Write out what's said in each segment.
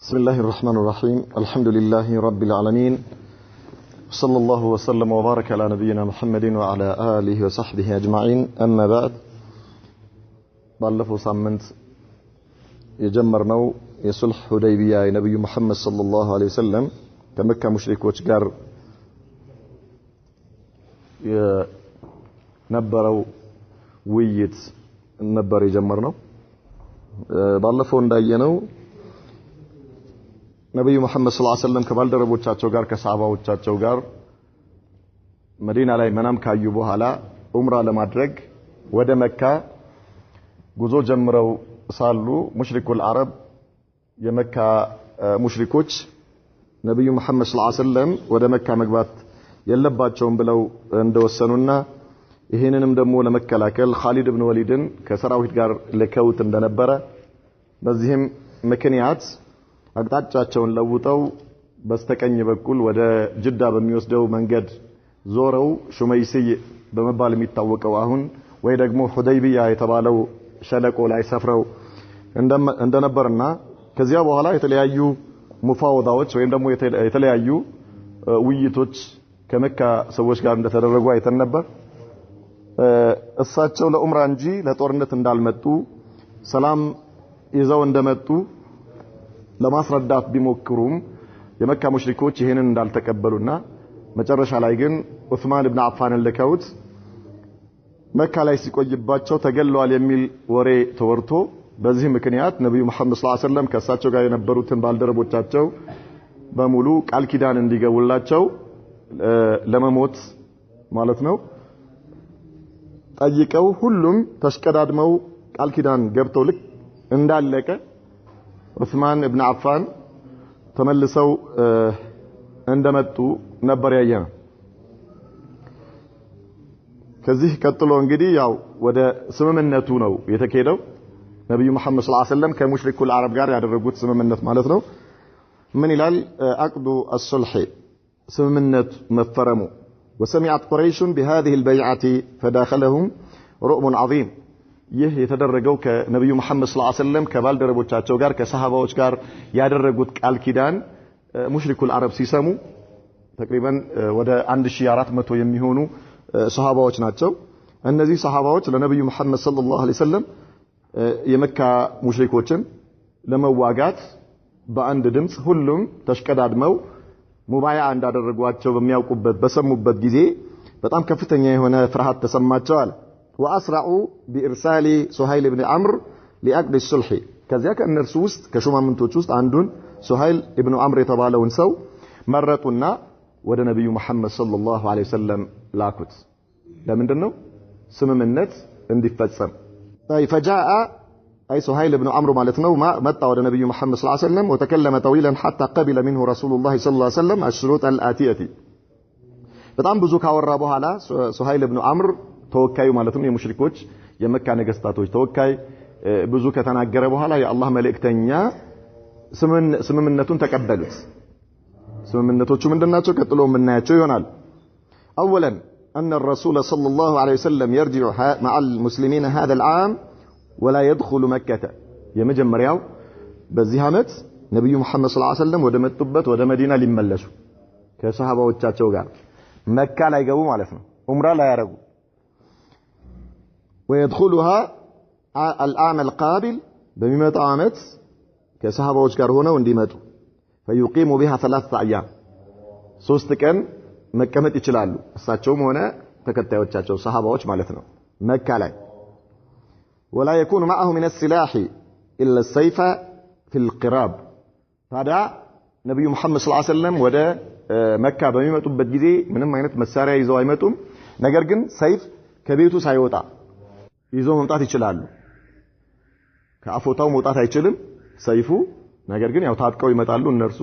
بسم الله الرحمن الرحيم الحمد لله رب العالمين صلى الله وسلم وبارك على نبينا محمد وعلى آله وصحبه أجمعين أما بعد ባለፈው ሳምንት የጀመርነው የሱልህ ሁደይቢያ የነብዩ መሐመድ ሰለላሁ ዐለይሂ ወሰለም ከመካ ሙሽሪኮች ጋር የነበረው ውይይት ነበር የጀመርነው። ባለፈው እንዳየነው ነብዩ መሐመድ ሰለላሁ ዐለይሂ ወሰለም ከባልደረቦቻቸው ጋር ከሰሃባዎቻቸው ጋር መዲና ላይ መናም ካዩ በኋላ ዑምራ ለማድረግ ወደ መካ ጉዞ ጀምረው ሳሉ ሙሽሪኩል አረብ የመካ ሙሽሪኮች ነብዩ መሐመድ ሰለላሁ ዐለይሂ ወሰለም ወደ መካ መግባት የለባቸውም ብለው እንደወሰኑና ይሄንንም ደግሞ ለመከላከል ኻሊድ ኢብኑ ወሊድን ከሰራዊት ጋር ለከውት እንደነበረ በዚህም ምክንያት አቅጣጫቸውን ለውጠው በስተቀኝ በኩል ወደ ጅዳ በሚወስደው መንገድ ዞረው ሹመይሲይ በመባል የሚታወቀው አሁን ወይ ደግሞ ሁደይቢያ የተባለው ሸለቆ ላይ ሰፍረው እንደነበርና ከዚያ በኋላ የተለያዩ ሙፋወዳዎች ወይም ደግሞ የተለያዩ ውይይቶች ከመካ ሰዎች ጋር እንደተደረጉ አይተን ነበር። እሳቸው ለኡምራ እንጂ ለጦርነት እንዳልመጡ ሰላም ይዘው እንደመጡ ለማስረዳት ቢሞክሩም የመካ ሙሽሪኮች ይሄንን እንዳልተቀበሉና መጨረሻ ላይ ግን ዑስማን ኢብኑ አፋንን ልከውት መካ ላይ ሲቆይባቸው ተገለዋል የሚል ወሬ ተወርቶ በዚህ ምክንያት ነብዩ መሐመድ ሰለላሁ ዐለይሂ ወሰለም ከእሳቸው ጋር የነበሩትን ባልደረቦቻቸው በሙሉ ቃል ኪዳን እንዲገቡላቸው ለመሞት ማለት ነው ጠይቀው ሁሉም ተሽቀዳድመው ቃል ኪዳን ገብተው ልክ እንዳለቀ ዑስማን ኢብኑ አፋን ተመልሰው እንደመጡ ነበር ያየነው። ከዚህ ቀጥሎ እንግዲህ ያው ወደ ስምምነቱ ነው የተከሄደው። ነብዩ መሐመድ ሰለላሁ ዐለይሂ ወሰለም ከሙሽሪኩል አረብ ጋር ያደረጉት ስምምነት ማለት ነው። ምን ይላል? አቅዱ الصلح ስምምነት መፈረሙ وسمعت قريش بهذه البيعة فداخلهم رؤم عظيم ይህ የተደረገው ከነብዩ መሐመድ ሰለላሁ ዐለይሂ ወሰለም ከባልደረቦቻቸው ጋር ከሰሃባዎች ጋር ያደረጉት ቃል ኪዳን ሙሽሪኩል አረብ ሲሰሙ ተቅሪበን ወደ 1400 የሚሆኑ ሰሃባዎች ናቸው። እነዚህ ሰሃባዎች ለነብዩ መሐመድ ሰለላሁ ዐለይሂ ወሰለም የመካ ሙሽሪኮችን ለመዋጋት በአንድ ድምጽ ሁሉም ተሽቀዳድመው ሙባያ እንዳደረጓቸው በሚያውቁበት በሰሙበት ጊዜ በጣም ከፍተኛ የሆነ ፍርሃት ተሰማቸው አለ። وأسرعوا بإرسال سهيل بن عمرو لأقد الصلح كذا كأنرس ውስጥ ከሹማምንቶች ውስጥ አንዱን ሱሀይል ኢብኑ አምር የተባለውን ሰው መረጡና ወደ ነብዩ መሐመድ ሰለላሁ ዐለይሂ ወሰለም ላኩት። ለምንድነው? ስምምነት እንዲፈጸም። فجاء أي سهيل بن عمرو ማለት ነው መጣ ወደ ነብዩ መሐመድ ሰለላሁ ዐለይሂ ወሰለም وتكلم طويلا حتى قبل منه رسول الله صلى الله عليه وسلم الشروط الآتية በጣም ብዙ ካወራ በኋላ ሱሀይል ኢብኑ አምር ተወካዩ ማለት ነው የሙሽሪኮች የመካ ነገስታቶች ተወካይ ብዙ ከተናገረ በኋላ የአላህ መልእክተኛ ስምምነቱን ተቀበሉት። ስምምነቶቹ ምንድናቸው? ቀጥሎ የምናያቸው ይሆናል። اولا ان الرسول صلى الله عليه وسلم يرجع مع المسلمين هذا العام ولا يدخل مكة የመጀመሪያው በዚህ አመት ነብዩ መሐመድ ሰለላሁ ዐለይሂ ወሰለም ወደ መጡበት ወደ መዲና ሊመለሱ ከሰሃባዎቻቸው ጋር መካ ላይ ገቡ ማለት ነው። ዑምራ ላይ ያረጉ ويدخلها العام القابل بمئة عامات كصحابዎች ጋር ሆነው እንዲመጡ فيقيم بها 3 ايام 3 ቀን መቀመጥ ይችላሉ እሳቸውም ሆነ ተከታዮቻቸው ሰሃባዎች ማለት ነው መካ ላይ ولا يكون معه من السلاح الا السيف في القراب ታዲያ ነብዩ መሐመድ ሰለላሁ ዐለይሂ ወሰለም ወደ መካ በሚመጡበት ጊዜ ምንም አይነት መሳሪያ ይዘው አይመጡም። ነገር ግን ሰይፍ ከቤቱ ሳይወጣ ይዞ መምጣት ይችላሉ። ከአፎታው መውጣት አይችልም ሰይፉ። ነገር ግን ያው ታጥቀው ይመጣሉ እነርሱ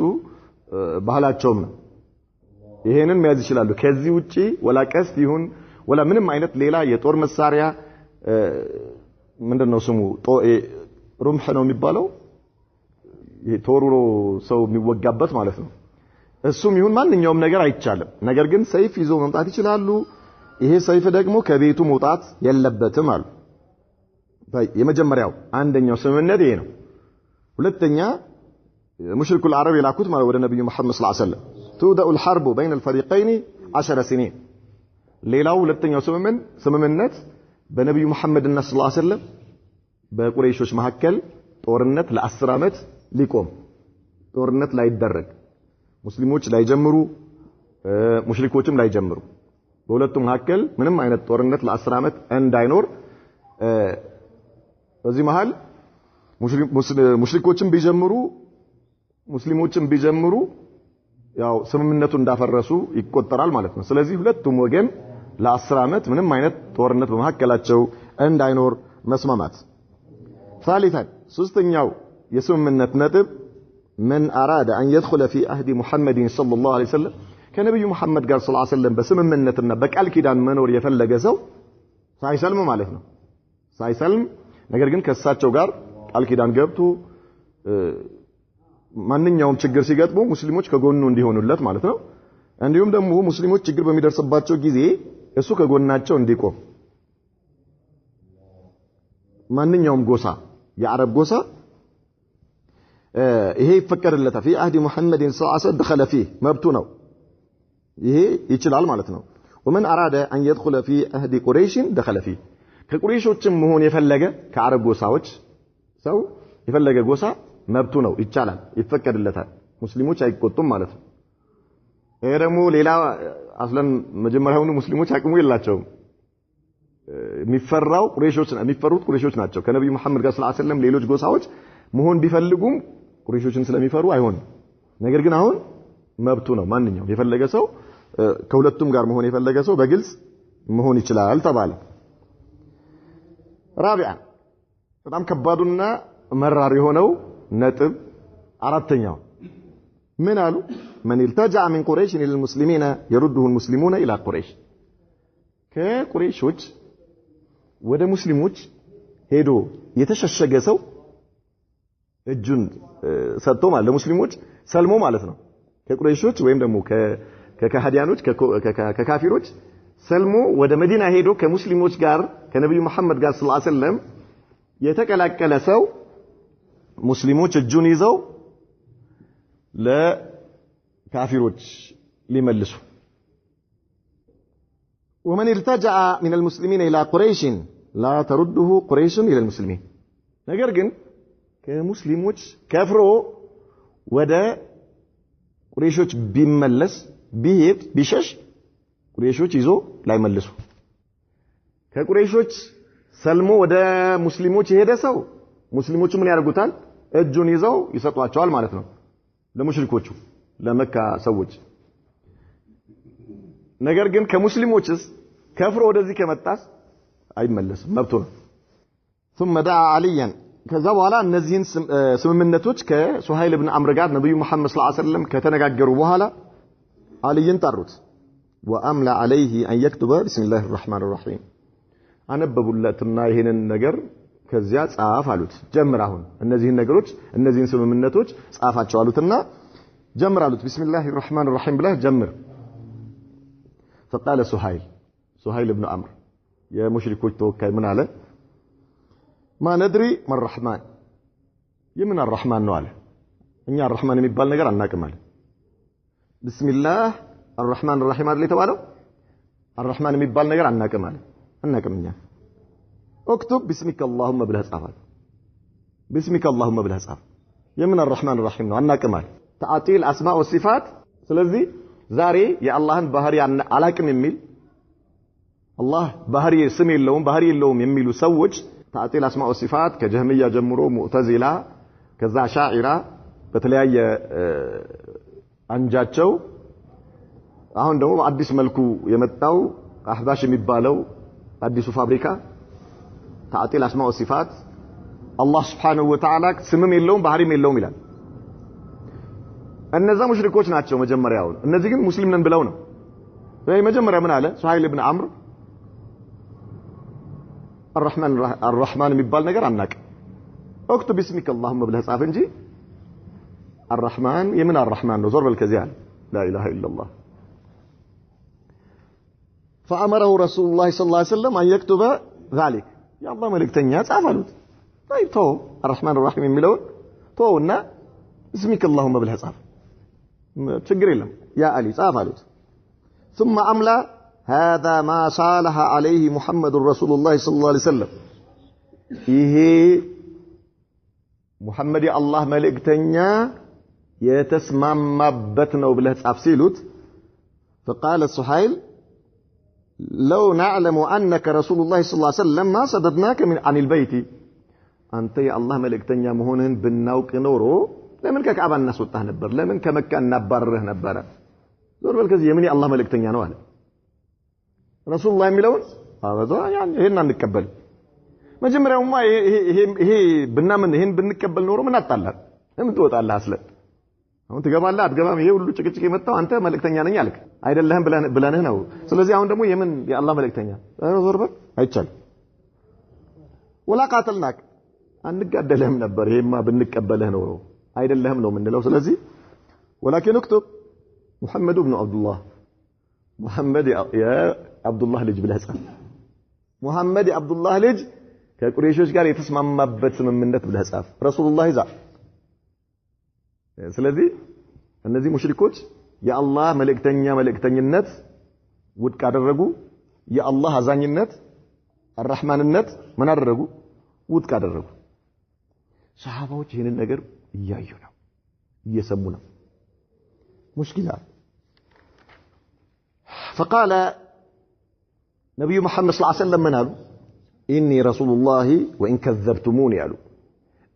ባህላቸውም ነው። ይሄንን መያዝ ይችላሉ። ከዚህ ውጪ ወላ ቀስት ይሁን ወላ ምንም አይነት ሌላ የጦር መሳሪያ ምንድነው ስሙ ሩምህ ነው የሚባለው ቶሩሮ ሰው የሚወጋበት ማለት ነው። እሱም ይሁን ማንኛውም ነገር አይቻልም። ነገር ግን ሰይፍ ይዞ መምጣት ይችላሉ። ይሄ ሰይፍ ደግሞ ከቤቱ መውጣት የለበትም አሉ። የመጀመሪያው አንደኛው ስምምነት ይሄ ነው። ሁለተኛ ሙሽሪኩ العرب የላኩት ማለት ወደ ነብዩ መሐመድ ሰለላሁ ዐለይሂ ወሰለም تبدأ الحرب بين الفريقين 10 سنين ሌላው ሁለተኛው ስምምነት በነብዩ መሐመድና ሰለላሁ ዐለይሂ ወሰለም በቁረይሾች መካከል ጦርነት ለ10 አመት ሊቆም ጦርነት ላይ ይደረግ ሙስሊሞች ላይ ጀምሩ ሙሽሪኮችም ላይ ጀምሩ በሁለቱም መካከል ምንም አይነት ጦርነት ለ10 አመት እንዳይኖር በዚህ መሃል ሙሽሪኮችም ቢጀምሩ ሙስሊሞችም ቢጀምሩ ያው ስምምነቱ እንዳፈረሱ ይቆጠራል ማለት ነው ስለዚህ ሁለቱም ወገን ለ10 አመት ምንም አይነት ጦርነት በመካከላቸው እንዳይኖር መስማማት ثالثا ሶስተኛው የስምምነት ነጥብ من أراد أن يدخل في عهد محمد صلى الله عليه وسلم ከነብዩ መሐመድ ጋር ሰለላሁ ዐለይሂ ወሰለም በስምምነትና በቃል ኪዳን መኖር የፈለገ ሰው ሳይሰልም ማለት ነው ሳይሰልም ነገር ግን ከሳቸው ጋር ቃል ኪዳን ገብቶ ማንኛውም ችግር ሲገጥሙ ሙስሊሞች ከጎኑ እንዲሆኑለት ማለት ነው እንዲሁም ደግሞ ሙስሊሞች ችግር በሚደርስባቸው ጊዜ እሱ ከጎናቸው እንዲቆም ማንኛውም ጎሳ የአረብ ጎሳ ይሄ ይፈቀድለታል في عهد محمد صلى الله عليه وسلم دخل فيه መብቱ ነው ይሄ ይችላል ማለት ነው ومن أراد أن يدخل في عهد قريش دخل فيه ከቁረይሾችም መሆን የፈለገ ከአረብ ጎሳዎች ሰው የፈለገ ጎሳ መብቱ ነው ይቻላል ይፈቀድለታል ሙስሊሞች አይቆጡም ማለት ነው ይሄ ደግሞ ሌላ አስለን መጀመሪያውኑ ሙስሊሞች አቅሙ የላቸውም የሚፈሩት ቁረይሾች ናቸው ከነብዩ መሐመድ ጋር ሰለላሁ ዐለይሂ ወሰለም ሌሎች ጎሳዎች መሆን ቢፈልጉም ቁረይሾችን ስለሚፈሩ አይሆንም ነገር ግን አሁን መብቱ ነው ማንኛውም የፈለገ ሰው ከሁለቱም ጋር መሆን የፈለገ ሰው በግልጽ መሆን ይችላል ተባለ رابعا በጣም ከባዱና መራር የሆነው ነጥብ አራተኛው ምን አሉ من التجأ من قريش الى المسلمين يرده المسلمون الى قريش ከቁረይሾች ወደ ሙስሊሞች ሄዶ የተሸሸገ ሰው እጁን ሰጥቶ ማለት ለሙስሊሞች ሰልሞ ማለት ነው ከቁረይሾች ወይም ደግሞ ከካህዲያኖች ከካፊሮች ሰልሞ ወደ መዲና ሄዶ ከሙስሊሞች ጋር ከነብዩ መሐመድ ጋር ሰለላሁ ዐለይሂ ወሰለም የተቀላቀለ ሰው ሙስሊሞች እጁን ይዘው ለካፊሮች ሊመልሱ ومن ارتجع من المسلمين الى قريش لا ترده قريش الى المسلمين ነገር ግን ከሙስሊሞች ከፍሮ ወደ ቁረይሾች ቢመለስ ቢሄድ ቢሸሽ ቁረይሾች ይዞ ላይመልሱ ከቁረይሾች ሰልሞ ወደ ሙስሊሞች የሄደ ሰው ሙስሊሞቹ ምን ያደርጉታል እጁን ይዘው ይሰጧቸዋል ማለት ነው ለሙሽሪኮቹ ለመካ ሰዎች ነገር ግን ከሙስሊሞችስ ከፍሮ ወደዚህ ከመጣስ አይመለስም መብቱ ነው ثم دعا عليا ከዛ በኋላ እነዚህን ስምምነቶች ከሱሃይል ኢብኑ አምር ጋር ነብዩ መሐመድ ሰለላሁ ዐለይሂ ወሰለም ከተነጋገሩ በኋላ አልይን ጠሩት واملا عليه ان يكتب بسم الله الرحمن الرحيم አነበቡለትና ይሄንን ነገር ከዚያ ጻፍ አሉት ጀምር አሁን እነዚህን ነገሮች እነዚህን ስምምነቶች ጻፋቸው አሉትና ጀምር አሉት بسم الله الرحمن الرحيم ብለህ ጀምር فقال سهيل ابن عمرو يا مشركوች ተወካይ ምን አለ ما ندري من الرحمن يمن الرحمن ነው አለ እኛ الرحمن የሚባል ነገር አናውቅም አለ بسم الله الرحمن الرحيم አይደል የተባለው الرحمن የሚባል ነገር አናውቅም አለ አናውቅም እኛ اكتب باسمك اللهم ብለህ ጻፍ باسمك اللهم ብለህ ጻፍ የምን الرحمن الرحيم ነው አናውቅም አለ تعطيل اسماء والصفات ስለዚህ ዛሬ የአላህን ባህሪ አላቅም የሚል አላህ ባህሪ ስም የለውም ባህሪ የለውም የሚሉ ሰዎች تعطيل اسماء والصفات ከጀህሚያ ጀምሮ ሙዕተዚላ ከዛ ሻዒራ በተለያየ አንጃቸው አሁን ደግሞ በአዲስ መልኩ የመጣው አህባሽ የሚባለው አዲሱ ፋብሪካ تعطيل اسماء والصفات አላህ Subhanahu Wa Ta'ala ስምም የለውም ባህሪም የለውም ይላል እነዛ ሙሽሪኮች ናቸው መጀመሪያው እነዚህ ግን ሙስሊም ነን ብለው ነው መጀመሪያ ምን አለ ሱሃይል ኢብኑ አምር الرحمن የሚባል ነገር አናውቅ اكتب باسمك اللهم ብለህ ጻፍ እንጂ الرحمن የምን الرحمن ነው ዞር በል ከዚህ አለ لا اله الا الله فامره رسول الله صلى الله عليه وسلم ان يكتب ذلك يا الله መልእክተኛ ጻፍ አሉት طيب الرحمن الرحيم የሚለው ተውና اسمك اللهم بالله ጻፍ ችግር የለም ያ አሊ ጻፍ አሉት ثم املا هذا ما صالح عليه محمد رسول الله صلى الله عليه وسلم ይሄ ሙሐመድ የአላህ መልእክተኛ የተስማማበት ነው ብለህ ጻፍ ሲሉት فقال السحيل لو نعلم انك رسول الله صلى الله عليه وسلم ما صددناك عن البيت አንተ የአላህ መልእክተኛ መሆንህን ብናውቅ ኖሮ ለምን ከካዕባ እናስወጣህ ነበር ለምን ከመካ እናባረርህ ነበር ዞር በል ከዚህ የምን የአላህ መልእክተኛ ነው አለ ረሱላህ የሚለውን አበዛ ያን ይሄን አንቀበል መጀመሪያውማ ይሄ ብናምን ይሄን ብንቀበል ኖሮ ምን አጣላህ ለምን ትወጣለህ አስለ አሁን ትገባለህ አትገባም ይሄ ሁሉ ጭቅጭቅ የመጣው አንተ መልእክተኛ ነኝ አልክ አይደለህም ብለንህ ነው ስለዚህ አሁን ደግሞ የምን የአላህ መልእክተኛ ዞር በል አይቻልም ወላ ቃተልናክ አንጋደልህም ነበር ይሄማ ብንቀበልህ ኖሮ አይደለህም ነው ምንለው ስለዚህ ولكن اكتب محمد ابن عبد الله محمد يا عبد الله ልጅ ብለህ ጻፍ محمد عبد الله ልጅ ከቁረይሾች ጋር የተስማማበት ስምምነት ብለህ ጻፍ ረሱላህ ይዛ ስለዚህ እነዚህ ሙሽሪኮች የአላህ መልእክተኝነት ውድቅ አደረጉ የአላህ አዛኝነት الرحمንነት ምን አደረጉ ውድቅ አደረጉ ሰሃባዎች ይሄንን ነገር እያዩ ነው እየሰሙ ነው مشكلة فقال نبي محمد صلى الله عليه وسلم من قالوا إني رسول الله وإن كذبتموني قالوا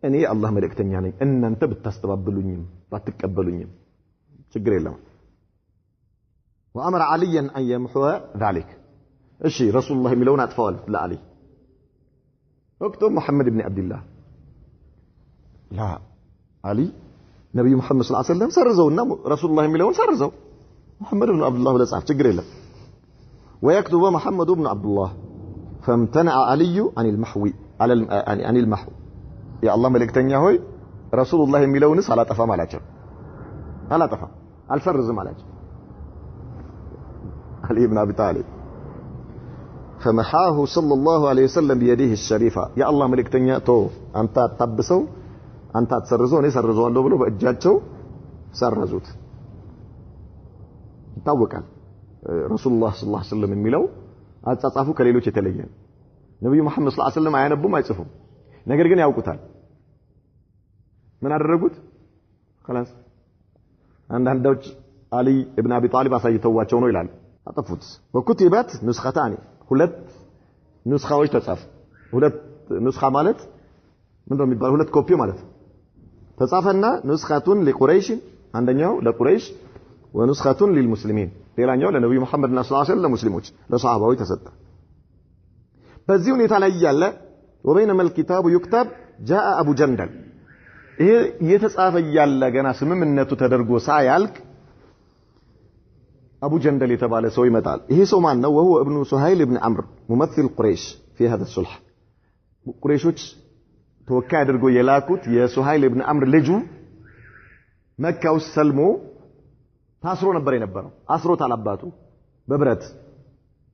أني الله ملكتني يعني أن أنت بتستقبلوني بتقبلوني شكر الله وأمر عليا أن يمحو ذلك الشي رسول الله ملون أطفال لا علي اكتب محمد بن عبد الله لا علي نبي محمد صلى الله عليه وسلم سرزونا رسول الله ملون سرزو محمد بن عبد الله ولا صح شكر الله ويكتب محمد بن عبد الله فامتنع علي عن المحو عن المحو يا الله ملكتنيا هوي رسول الله ملونس على طفا مالاچو على طفا الفرز مالاچو علي بن ابي طالب فمحاه صلى الله عليه وسلم بيده الشريفه يا الله ملكتنيا تو انت تطبسو አንተ አትሰርዘው እኔ ሰርዘዋለሁ ብሎ በእጃቸው ሰረዙት ይታወቃል ረሱላህ ሰለላሁ ዐለይሂ ወሰለም የሚለው አጻጻፉ ከሌሎች የተለየ ነው ነብዩ መሐመድ ሰለላሁ ዐለይሂ ወሰለም አያነቡም አይጽፉም ነገር ግን ያውቁታል ምን አደረጉት خلاص አንዳንዶች አሊ ኢብኑ አቢ ጣሊብ አሳይተዋቸው ነው ይላል አጠፉት ወኩቲባት ንስኸታኒ ሁለት ንስኻዎች ተጻፉ ሁለት ንስኻ ማለት ምንድነው የሚባለው ሁለት ኮፒ ማለት ተጻፈና ንስኻቱን ለቁረይሽ አንደኛው ለቁረይሽ ወንስኻቱን ለልሙስሊሚን ሌላኛው ለነብዩ መሐመድ ሰለላሁ ዐለይሂ ወሰለም ሙስሊሞች ለሷሃባዎች ተሰጠ በዚህ ሁኔታ ላይ ያለ وبينما الكتاب يكتب جاء ابو جندل ይሄ የተጻፈ ያለ ገና ስምምነቱ ተደርጎ ሳያልቅ አቡ ጀንደል የተባለ ሰው ይመጣል ይሄ ሰው ማን ነው وهو ابن سهيل ابن عمرو ممثل قريش في هذا الصلح ቁረይሾች ተወካይ አድርጎ የላኩት የሱሃይል ኢብኑ አምር ልጁ መካ ውስጥ ሰልሞ ታስሮ ነበር የነበረው አስሮታል አባቱ በብረት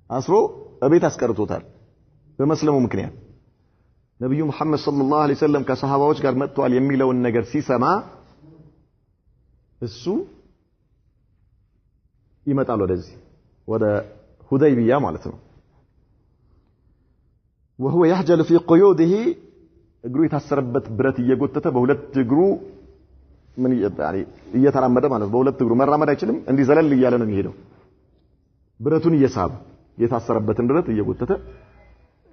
አስሮ እቤት አስቀርቶታል በመስለሙ ምክንያት ነብዩ መሐመድ ሰለላሁ ዐለይሂ ወሰለም ከሰሃባዎች ጋር መጥቷል የሚለውን ነገር ሲሰማ እሱ ይመጣል ወደዚህ ወደ ሁደይቢያ ማለት ነው وهو يحجل في قيوده እግሩ የታሰረበት ብረት እየጎተተ በሁለት እግሩ ምን እየተራመደ ማለት በሁለት እግሩ መራመድ አይችልም እንዲህ ዘለል እያለ ነው የሚሄደው ብረቱን እየሳበ የታሰረበትን ብረት እየጎተተ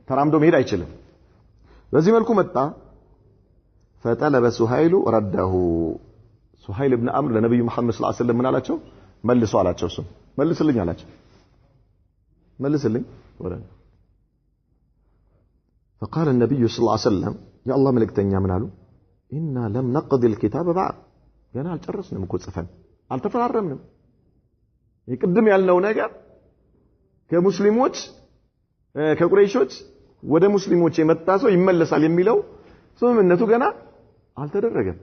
ተራምዶ መሄድ አይችልም በዚህ መልኩ መጣ فطلب سهيل رده سهيل ابن عمرو ለነብዩ መሐመድ ሰለላሁ ዐለይሂ ወሰለም ምን አላቸው መልሱ አላቸው እሱ መልስልኝ አላቸው መልስልኝ ወረ فقال النبي صلى الله عليه وسلم يا الله ملكتنيا من قالوا إنا لم نقضي الكتاب بعد ገና አልጨረስንም እኮ ጽፈን አልተፈራረምንም ይቅድም ያልነው ነገር ከሙስሊሞች ከቁረይሾች ወደ ሙስሊሞች የመጣ ሰው ይመለሳል የሚለው ስምምነቱ ገና አልተደረገም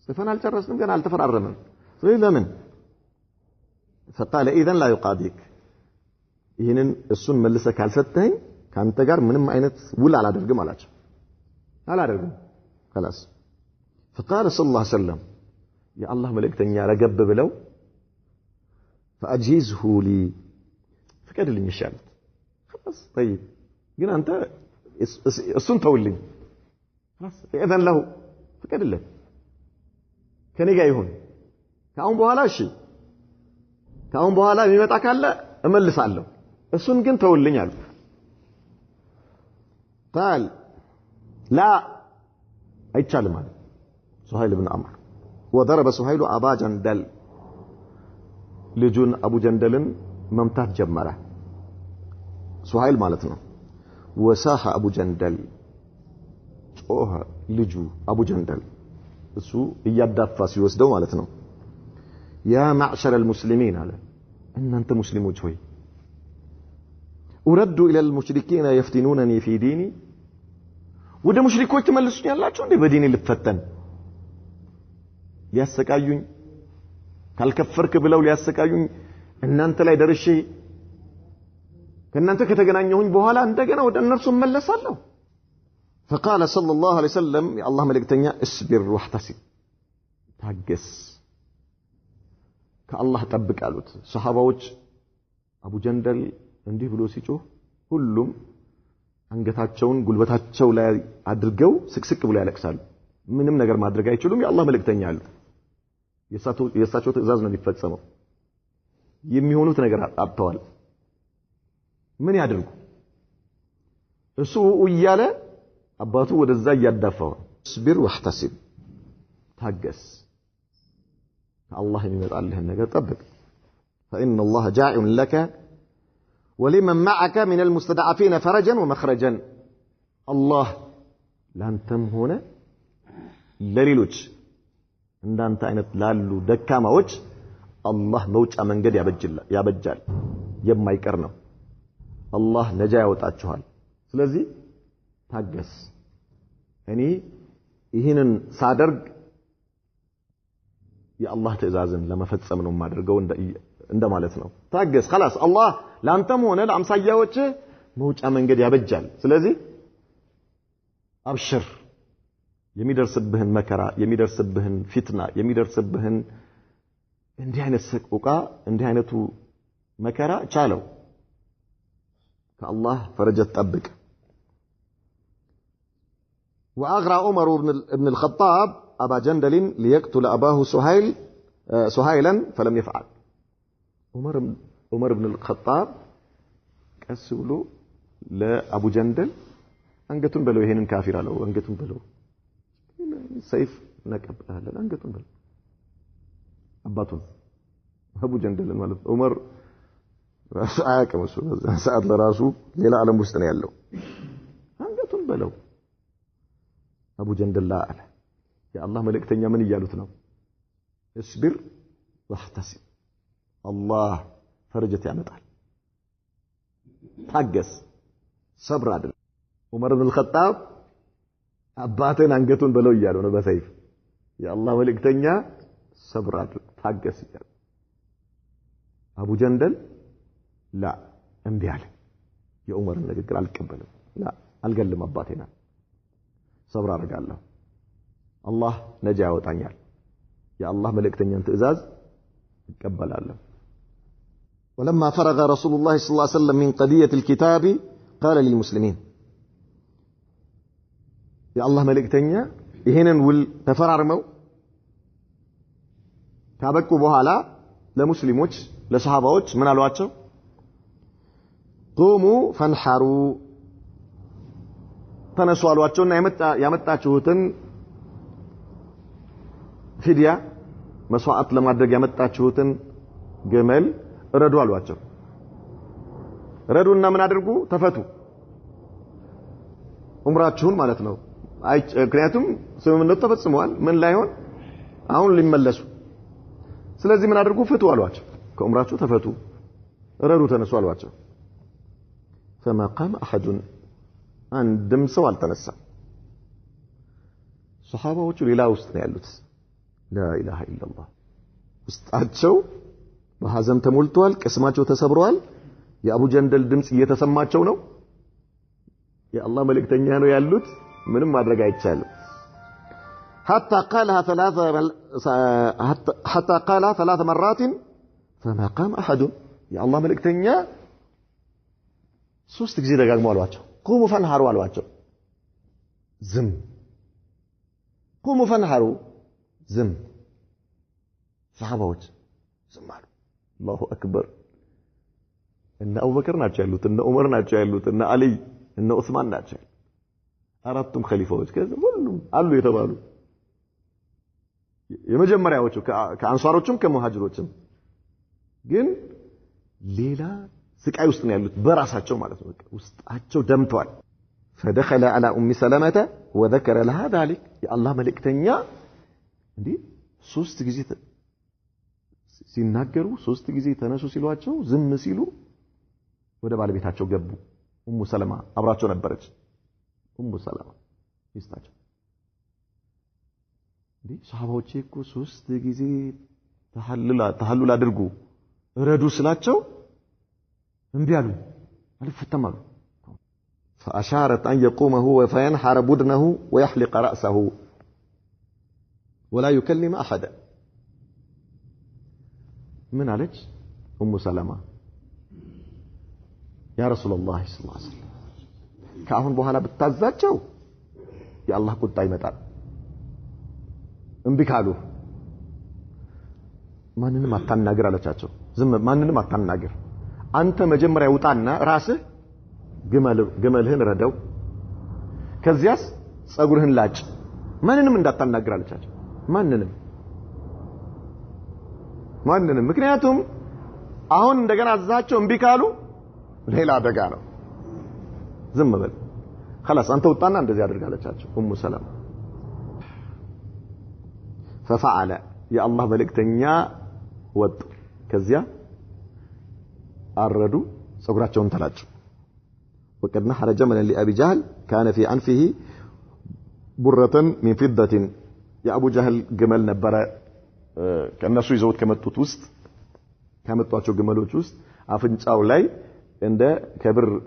ጽፈን አልጨረስንም ገና አልተፈራረምንም ስለዚህ ለምን فقال اذا لا يقاضيك ይሄንን እሱን መልሰህ ካልሰጠኝ ካንተ ጋር ምንም አይነት ውል አላደርግም አላቸው አላደርግም خلاص فقال صلى الله عليه وسلم የአላህ መልእክተኛ ረገብ ብለው فاجهزه لي ፍቀድልኝ ይሻል خلاص طيب ግን አንተ እሱን ተውልኝ خلاص اذن له ፍቀድልኝ ከኔ ጋር ይሁን ካሁን በኋላ እሺ ካሁን በኋላ የሚመጣ ካለ እመልሳለሁ እሱን ግን ተውልኝ አሉ قال لا አይቻልም አለ سهيل بن عمرو وضرب سهيل ابا جندل ልጁን አቡ ጀንደልን መምታት ጀመረ سهيل ማለት ነው وساح ابو جندل ጮኸ ልጁ አቡ ጀንደል እሱ እያዳፋ ሲወስደው ማለት ነው يا معشر المسلمين على ان انت مسلمون ሆይ ارد الى المشركين يفتنونني في ديني ወደ ሙሽሪኮች ተመልሱኛላችሁ እንዴ በዲኔ ልፈተን ሊያሰቃዩኝ ካልከፈርክ ብለው ሊያሰቃዩኝ እናንተ ላይ ደርሼ ከእናንተ ከተገናኘሁኝ በኋላ እንደገና ወደ እነርሱ መለሳለሁ فقال صلى الله عليه وسلم يا الله ملكتኛ اصبر واحتسب ታገስ ከአላህ ጠብቅ አሉት ሱሐባዎች አቡ ጀንደል እንዲህ ብሎ ሲጮህ ሁሉም አንገታቸውን ጉልበታቸው ላይ አድርገው ስቅስቅ ብሎ ያለቅሳሉ ምንም ነገር ማድረግ አይችሉም የአላህ መልእክተኛ አሉ የሳቸው ትእዛዝ ነው የሚፈጸመው የሚሆኑት ነገር አጥተዋል ምን ያድርጉ እሱ እያለ አባቱ ወደዛ ያዳፋው ስቢር واحتسب ታገስ الله የሚመጣልህ ነገር ጠብቅ فإن الله جاعل لك ولمن معك من المستضعفين فرجا ومخرجا الله ላንተም ሆነ ለሌሎች እንዳንተ አይነት ላሉ ደካማዎች አላህ መውጫ መንገድ ያበጃል የማይቀር ነው አላህ ነጃ ያወጣችኋል ስለዚህ ታገስ እኔ ይህንን ሳደርግ የአላህ ትእዛዝን ለመፈጸም ነው ማድረገው እንደማለት ነው ታገስ خلاص አላህ ላንተም ሆነ ለአምሳያዎች መውጫ መንገድ ያበጃል ስለዚህ አብሽር የሚደርስብህን መከራ የሚደርስብህን ፊትና የሚደርስብህን እንዲህ አይነት ሰቆቃ እንዲህ አይነቱ መከራ ቻለው ከአላህ ፈረጀት ጠብቅ واغرى عمر بن الخطاب ابا جندل ليقتل اباه سهيلا فلم يفعل عمر بن الخطاب ቀስ ብሎ ለአቡ ጀንደል አንገቱን በለው ይሄንን ካፊር አለው አንገቱን በለው ሰይፍ ነቀብታለን አንገቱን በለው አባቱን አቡ ጀንደል ማለት ዑመር አያውቅም እሱ ሰዓት ለራሱ ሌላ ዓለም ውስጥ ነው ያለው አንገቱን በለው አቡ ጀንደል አለ የአላህ መልእክተኛ ምን እያሉት ነው እስብር واحتسب አላህ ፈረጀት ያመጣል ታገስ ሰብር አድርግ ዑመር ኢብኑ አልኸጣብ አባቴን አንገቱን በለው እያሉ ነው በሰይፍ የአላህ መልእክተኛ ሰብር አድርግ ታገስ ይላል አቡ ጀንደል لا እንዴ አለ የዑመርን ንግግር አልቀበልም لا አልገልም አባቴና ሰብር አድርጋለሁ አላህ ነጃ ያወጣኛል የአላህ መልእክተኛን ትእዛዝ እቀበላለሁ ولما فرغ رسول الله صلى الله عليه وسلم من قضية الكتاب قال للمسلمين يا الله ملكتنيا ይሄንን ውል ተፈራርመው ታበቁ በኋላ ለሙስሊሞች ለሰሃባዎች ምን አሏቸው قوموا فانحروا ተነሱ አሏቸውና ያመጣችሁትን ፊዲያ መስዋዕት ለማድረግ ያመጣችሁትን ገመል ረዱ አሏቸው ረዱና ምን አድርጉ ተፈቱ ዑምራችሁን ማለት ነው ምክንያቱም ስምምነቱ ተፈጽሟል ምን ላይሆን አሁን ሊመለሱ ስለዚህ ምን አድርጉ ፍቱ አሏቸው ከዑምራችሁ ተፈቱ ረዱ ተነሱ አሏቸው فما قام احد አንድም ሰው አልተነሳም ሱሐባዎቹ ሌላ ውስጥ ነው ያሉት لا اله الا الله ውስጣቸው በሐዘን ተሞልቷል ቅስማቸው ተሰብሯል የአቡ ጀንደል ድምጽ እየተሰማቸው ነው የአላህ መልእክተኛ ነው ያሉት ምንም ማድረግ አይቻልም حتى قالها 3 مرات فما قام أحد يا الله ملكتنيا 3 ጊዜ ደጋግሞ አሏቸው ቁሙ ፈንሐሩ አሏቸው ዝም ቁሙ ፈንሐሩ ዝም ሰሃባዎች ዝም አሉ አላሁ አክበር እነ አቡበከር ናቸው ያሉት እነ ዑመር ናቸው ያሉት እነ አሊ እነ ዑስማን ናቸው አራቱም ኸሊፋዎች ሁሉም አሉ የተባሉ የመጀመሪያዎቹ ከአንሷሮችም ከሙሃጅሮችም ግን ሌላ ስቃይ ውስጥ ነው ያሉት በራሳቸው ማለት ነው ውስጣቸው ደምተዋል فدخل على ام سلمة وذكر لها ذلك يا الله ملكتኛ እንዴ 3 ጊዜ ሲናገሩ 3 ጊዜ ተነሱ ሲሏቸው ዝም ሲሉ ወደ ባለቤታቸው ገቡ ኡሙ ሰለማ አብራቸው ነበረች ኡሙ ሰለማ ሚስታቸው እንዴ ሰሃባዎች እኮ 3 ጊዜ ተሐሉል አድርጉ ረዱ ስላቸው እንቢ አሉ አልፈተም አሉ فأشارت أن يقوم هو فينحر بدنه ويحلق رأسه ولا يكلم أحدا من عليك أم سلمة يا رسول الله صلى الله عليه وسلم كأهون بوهالا بتازاتشو يا الله قد تايمتال እንቢ ካሉ ማንንም አታናግር አለቻቸው ዝም ማንንም አታናግር አንተ መጀመሪያ ውጣና ራስህ ግመልህን ረደው ከዚያስ ጸጉርህን ላጭ ማንንም እንዳታናግር አለቻቸው ማንንም ምክንያቱም አሁን እንደገና አዛቸው እንቢ ካሉ ሌላ አደጋ ነው ዝም በል خلاص አንተ ውጣና እንደዚህ አድርግ አለቻቸው ኡሙ ሰላም ففعل يا الله መልእክተኛ ወጡ ከዚያ አረዱ ጸጉራቸውን ተላጩ وقد نحر جملا لأبي جهل كان في أنفه برة من فضة يا أبو جهل جمل نبرة كأنه يزود كمتوت وسط كمتواتشو جملوت وسط أفنجاو لاي عند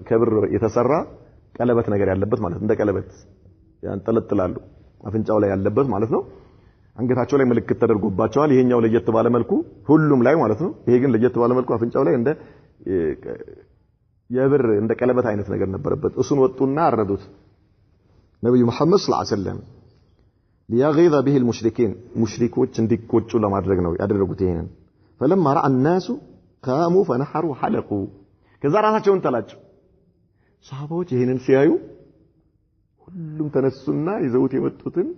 كبر يتسرى قلبت ነገር ያለበት ማለት እንደ ቀለበት ያንጠለጥላሉ አፍንጫው ላይ ያለበት ማለት ነው አንገታቸው ላይ ምልክት ተደርጎባቸዋል ይሄኛው ለየት ባለ መልኩ ሁሉም ላይ ማለት ነው ይሄ ግን ለየት ባለ መልኩ አፍንጫው ላይ እንደ የብር እንደ ቀለበት አይነት ነገር ነበረበት እሱን ወጡና አረዱት ነብዩ መሐመድ ሰለላሁ ዐለይሂ ወሰለም ليغيظ به المشركين ሙሽሪኮች እንዲቆጩ ለማድረግ ነው ያደረጉት ይሄንን فلما راى الناس قاموا فنحروا حلقوا ከዛ ራሳቸውን ተላጩ ሰሃባዎች ይሄንን ሲያዩ ሁሉም ተነሱና ይዘውት የመጡትን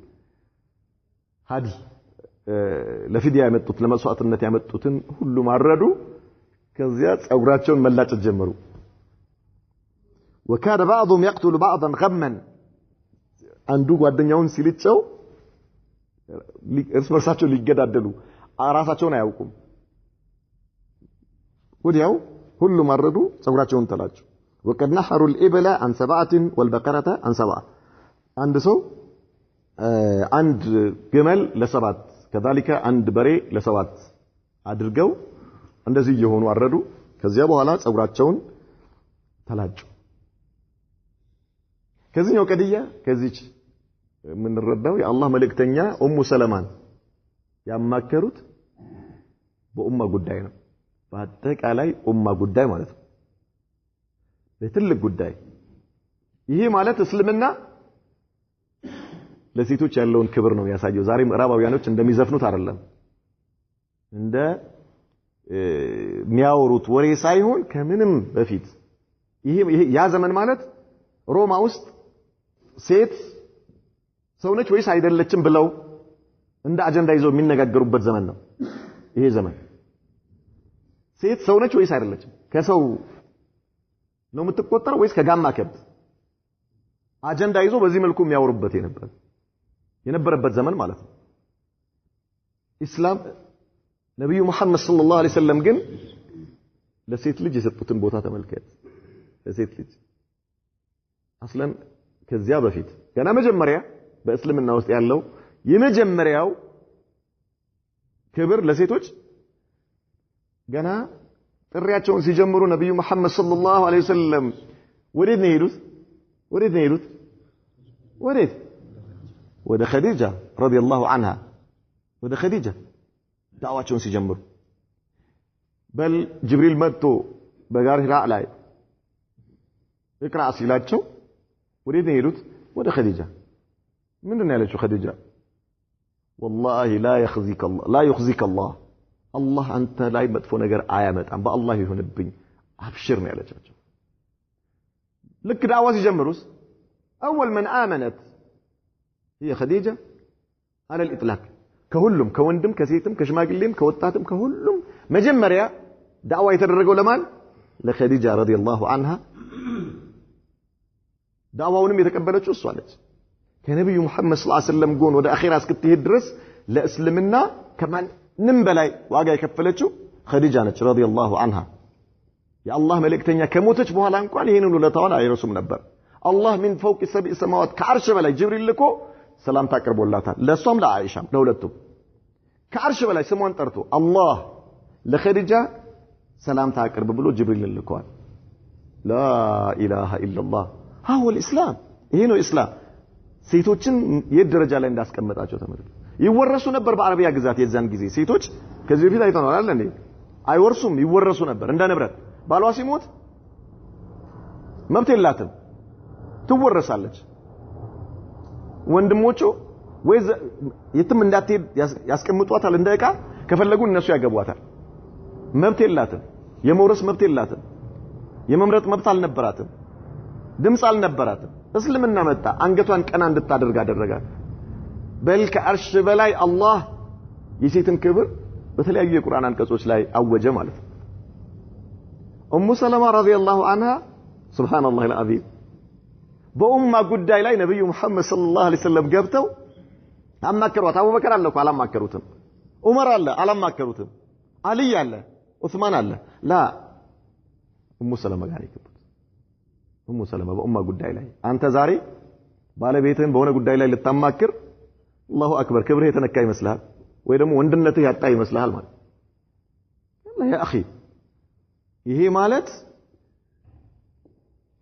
ሀዲ ለፊዲያ ያመጡት ለመስዋዕትነት ያመጡትን ሁሉ ማረዱ ከዚያ ጸጉራቸውን መላጨት ጀመሩ وكاد بعضهم يقتل بعضا غما አንዱ ጓደኛውን ሲልጨው እርስ በርሳቸው ሊገዳደሉ ራሳቸውን አያውቁም ወዲያው ሁሉ ማረዱ ጸጉራቸውን ተላጩ وقد نحروا الإبل عن 7 والبقرة عن 7 አንድ ሰው አንድ ግመል ለ7 كذلك አንድ በሬ ለ7 አድርገው እንደዚህ የሆኑ አረዱ ከዚያ በኋላ ጸጉራቸውን ተላጩ ከዚህኛው ቀድያ ከዚች ምን ረዳው የአላህ መልእክተኛ ኡሙ ሰለማን ያማከሩት በኡማ ጉዳይ ነው በአጠቃላይ ኡማ ጉዳይ ማለት ነው በትልቅ ጉዳይ ይሄ ማለት እስልምና ለሴቶች ያለውን ክብር ነው ያሳየው ዛሬ ምዕራባውያኖች እንደሚዘፍኑት አይደለም እንደ ሚያወሩት ወሬ ሳይሆን ከምንም በፊት ይሄ ያ ዘመን ማለት ሮማ ውስጥ ሴት ሰው ነች ወይስ አይደለችም ብለው እንደ አጀንዳ ይዘው የሚነጋገሩበት ዘመን ነው ይሄ ዘመን ሴት ሰው ነች ወይስ አይደለችም ከሰው ነው የምትቆጠረው ወይስ ከጋማ ከብት አጀንዳ ይዘው በዚህ መልኩ የሚያወሩበት የነበረበት ዘመን ማለት ነው ኢስላም ነብዩ መሐመድ ሰለላሁ ዐለይሂ ወሰለም ግን ለሴት ልጅ የሰጡትን ቦታ ተመልከት ለሴት ልጅ አስለን ከዚያ በፊት ገና መጀመሪያ በእስልምና ውስጥ ያለው የመጀመሪያው ክብር ለሴቶች ገና ጥሪያቸውን ሲጀምሩ ነብዩ መሐመድ ሰለላሁ ዐለይሂ ወሰለም ወዴት ነው የሄዱት ወደ ኸዲጃ ረዲየላሁ ዐንሃ ወደ ኸዲጃ ዳዕዋቸውን ሲጀምሩ በል ጅብሪል መጥቶ በጋር ሂራ ላይ እቅራ ሲላቸው ወዴት ነው የሄዱት? ወደ ኸዲጃ። ምንድን ነው ያለችው ኸዲጃ? ወላሂ ላ ይኽዚከ አላህ አላህ አንተ ላይ መጥፎ ነገር አያመጣም፣ በአላህ ይሁንብኝ አብሽር ነው ያለቻቸው። ልክ ዳዕዋ ሲጀምሩስ أول من آمنت هي خديجة على الإطلاق كهلم كوندم كسيتم كشماقليم كوطاتم كهلم مجمريا دعوة يتدرجوا لمان لخديجة رضي الله عنها دعوة ونم يتقبلتش الصالح كنبي محمد صلى الله عليه وسلم قون وده أخيرا سكته الدرس لأسلمنا كمان نمبلاي واقع يكفلتشو خديجة رضي الله عنها يا الله ملكتنيا كموتش بوها لانكو عليهن ولا طوالا يا رسول نبر الله من فوق سبع سماوات كعرش بلاي جبريل لكو سلام تقربوا الله تعالى لصوم لعائشة دولتهم كعرش بلاي سموان ترتو الله لخديجة سلام تقرب بلو جبريل لكو لا إله إلا الله ها هو الإسلام هنا الإسلام سيتوچن يدرج على الناس كمتاچو تمرل يورثوا نبر بعربية ግዛት የዛን ጊዜ ሴቶች ከዚህ በፊት አይተናል አይደል እንዴ አይወርሱም ይወረሱ ነበር እንደ ንብረት ባሏ ሲሞት መብት የላትም ትወረሳለች ወንድሞቹ ወይ የትም እንዳትሄድ ያስቀምጧታል እንደ ዕቃ ከፈለጉ እነሱ ያገቧታል መብት የላትም የመውረስ መብት የላትም የመምረጥ መብት አልነበራትም ድምጽ አልነበራትም እስልምና መጣ አንገቷን ቀና እንድታደርግ አደረጋት በል ከአርሽ በላይ አላህ የሴትን ክብር በተለያዩ የቁርአን አንቀጾች ላይ አወጀ ማለት ነው ኡሙ ሰለማ ረዲየላሁ ዐንሃ ሱብሃንአላህ አልዓዚም በኡማ ጉዳይ ላይ ነብዩ መሐመድ ሰለላሁ ዐለይሂ ወሰለም ገብተው አማከሩት አቡበከር አለ እኮ አላማከሩትም ዑመር አለ አላማከሩትም አሊ አለ ዑስማን አለ ላ ኡሙ ሰለማ ጋር ይገቡት ኡሙ ሰለማ በኡማ ጉዳይ ላይ አንተ ዛሬ ባለቤትህን በሆነ ጉዳይ ላይ ልታማክር አላሁ አክበር ክብርህ የተነካ ይመስልሃል ወይ ደግሞ ወንድነትህ ያጣ ይመስልሃል ማለት ላ ያ اخي ይሄ ማለት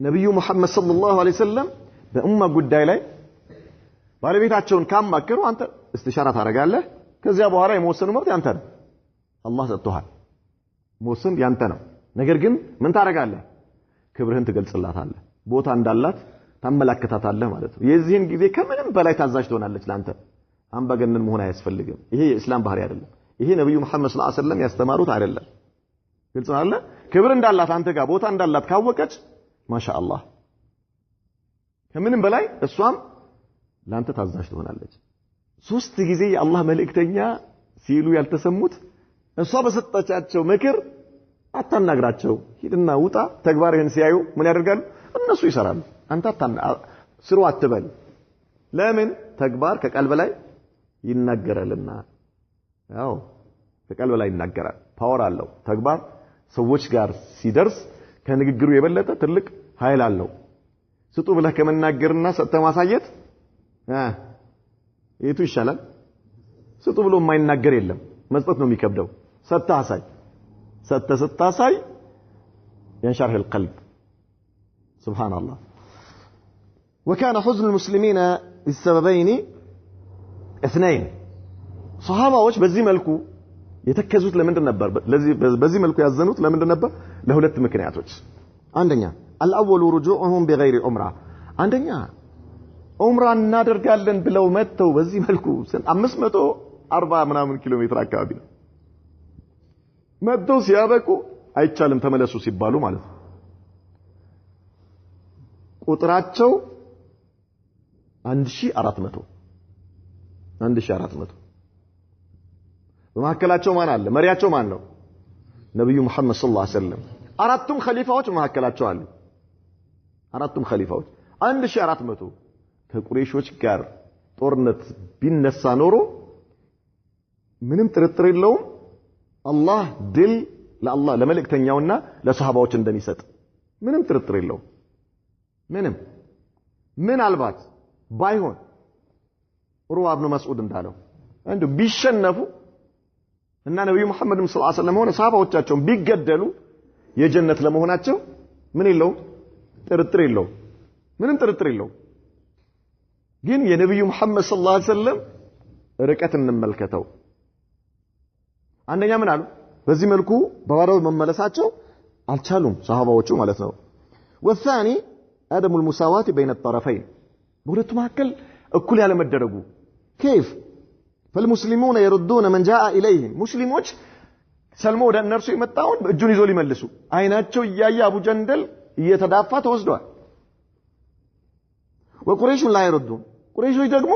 ነብዩ መሐመድ ሰለላሁ ዐለይሂ ወሰለም በኡማ ጉዳይ ላይ ባለቤታቸውን ካማከሩ አንተ እስትሻራ ታረጋለህ ከዚያ በኋላ የመወሰኑ መብት ያንተ ነው አላህ ሰጥቷል መወሰን ያንተ ነው ነገር ግን ምን ታረጋለህ ክብርህን ትገልጽላታለህ ቦታ እንዳላት ታመላክታታለህ ማለት ነው የዚህን ጊዜ ከምንም በላይ ታዛዥ ትሆናለች ላንተ አምባገነን መሆን አያስፈልግም ይሄ የእስላም ባህሪ አይደለም ይሄ ነብዩ መሐመድ ሰለላሁ ዐለይሂ ወሰለም ያስተማሩት አይደለም ግልጽ ነው አይደል ክብር እንዳላት አንተ ጋር ቦታ እንዳላት ካወቀች ማሻአላህ ከምንም በላይ እሷም ላንተ ታዛዥ ትሆናለች ሶስት ጊዜ የአላህ መልእክተኛ ሲሉ ያልተሰሙት እሷ በሰጣቻቸው ምክር አታናግራቸው ሂድና ውጣ ተግባርህን ሲያዩ ምን ያደርጋሉ እነሱ ይሰራሉ አንተ ስሩ አትበል ለምን ተግባር ከቀልብ ላይ ይናገራልና ያው ከቀልብ ላይ ይናገራል ፓወር አለው ተግባር ሰዎች ጋር ሲደርስ ከንግግሩ የበለጠ ትልቅ ኃይል አለው ስጡ ብለህ ከመናገርና ሰጥተህ ማሳየት የቱ ይሻላል ስጡ ብሎ የማይናገር የለም መስጠት ነው የሚከብደው ሰጥተህ አሳይ ሰጥተህ ስታሳይ ينشرح القلب سبحان الله وكان حزن المسلمين للسببين اثنين صحابዎች በዚህ መልኩ የተከዙት ለምንድን ነበር በዚህ መልኩ ያዘኑት ለምንድን ነበር ለሁለት ምክንያቶች አንደኛ الاول رجوعهم بغير عمره አንደኛ ዑምራ እናደርጋለን ብለው መተው በዚህ መልኩ 540 ምናምን ኪሎ ሜትር አካባቢ ነው መተው ሲያበቁ አይቻልም ተመለሱ ሲባሉ ማለት ነው ቁጥራቸው 1400 በመሐከላቸው ማን አለ መሪያቸው ማን ነው ነብዩ መሐመድ ሰለላሁ ዐለይሂ ወሰለም አራቱም ኸሊፋዎች መሐከላቸው አሉ አራቱም ኸሊፋዎች 1400 ከቁረይሾች ጋር ጦርነት ቢነሳ ኖሮ ምንም ጥርጥር የለውም አላህ ድል ለአላህ ለመልእክተኛውና ለሷሃባዎች እንደሚሰጥ ምንም ጥርጥር የለውም ምናልባት ባይሆን ሩዋ ኢብኑ መስዑድ እንዳለው እንዴ ቢሸነፉ እና ነብዩ መሐመድ ሰለላሁ ዐለይሂ ወሰለም ሆነ ሷሃባዎቻቸው ቢገደሉ የጀነት ለመሆናቸው ምን የለውም ጥርጥር የለውም ምንም ጥርጥር የለውም ግን የነብዩ መሐመድ ሰለላሁ ዐለይሂ ወሰለም ርቀት እንመልከተው አንደኛ ምን አሉ በዚህ መልኩ በባዶ መመለሳቸው አልቻሉም ሰሃባዎቹ ማለት ነው والثاني عدم المساواة بين الطرفين በሁለቱ መካከል እኩል ያለ መደረጉ كيف فالمسلمون يردون من جاء إليهم ሙስሊሞች ሰልሞ ወደ እነርሱ የመጣውን እጁን ይዞ ሊመልሱ አይናቸው እያየ አቡ ጀንደል እየተዳፋ ተወስዷል وقريش لا يردون ቁረይሾች ደግሞ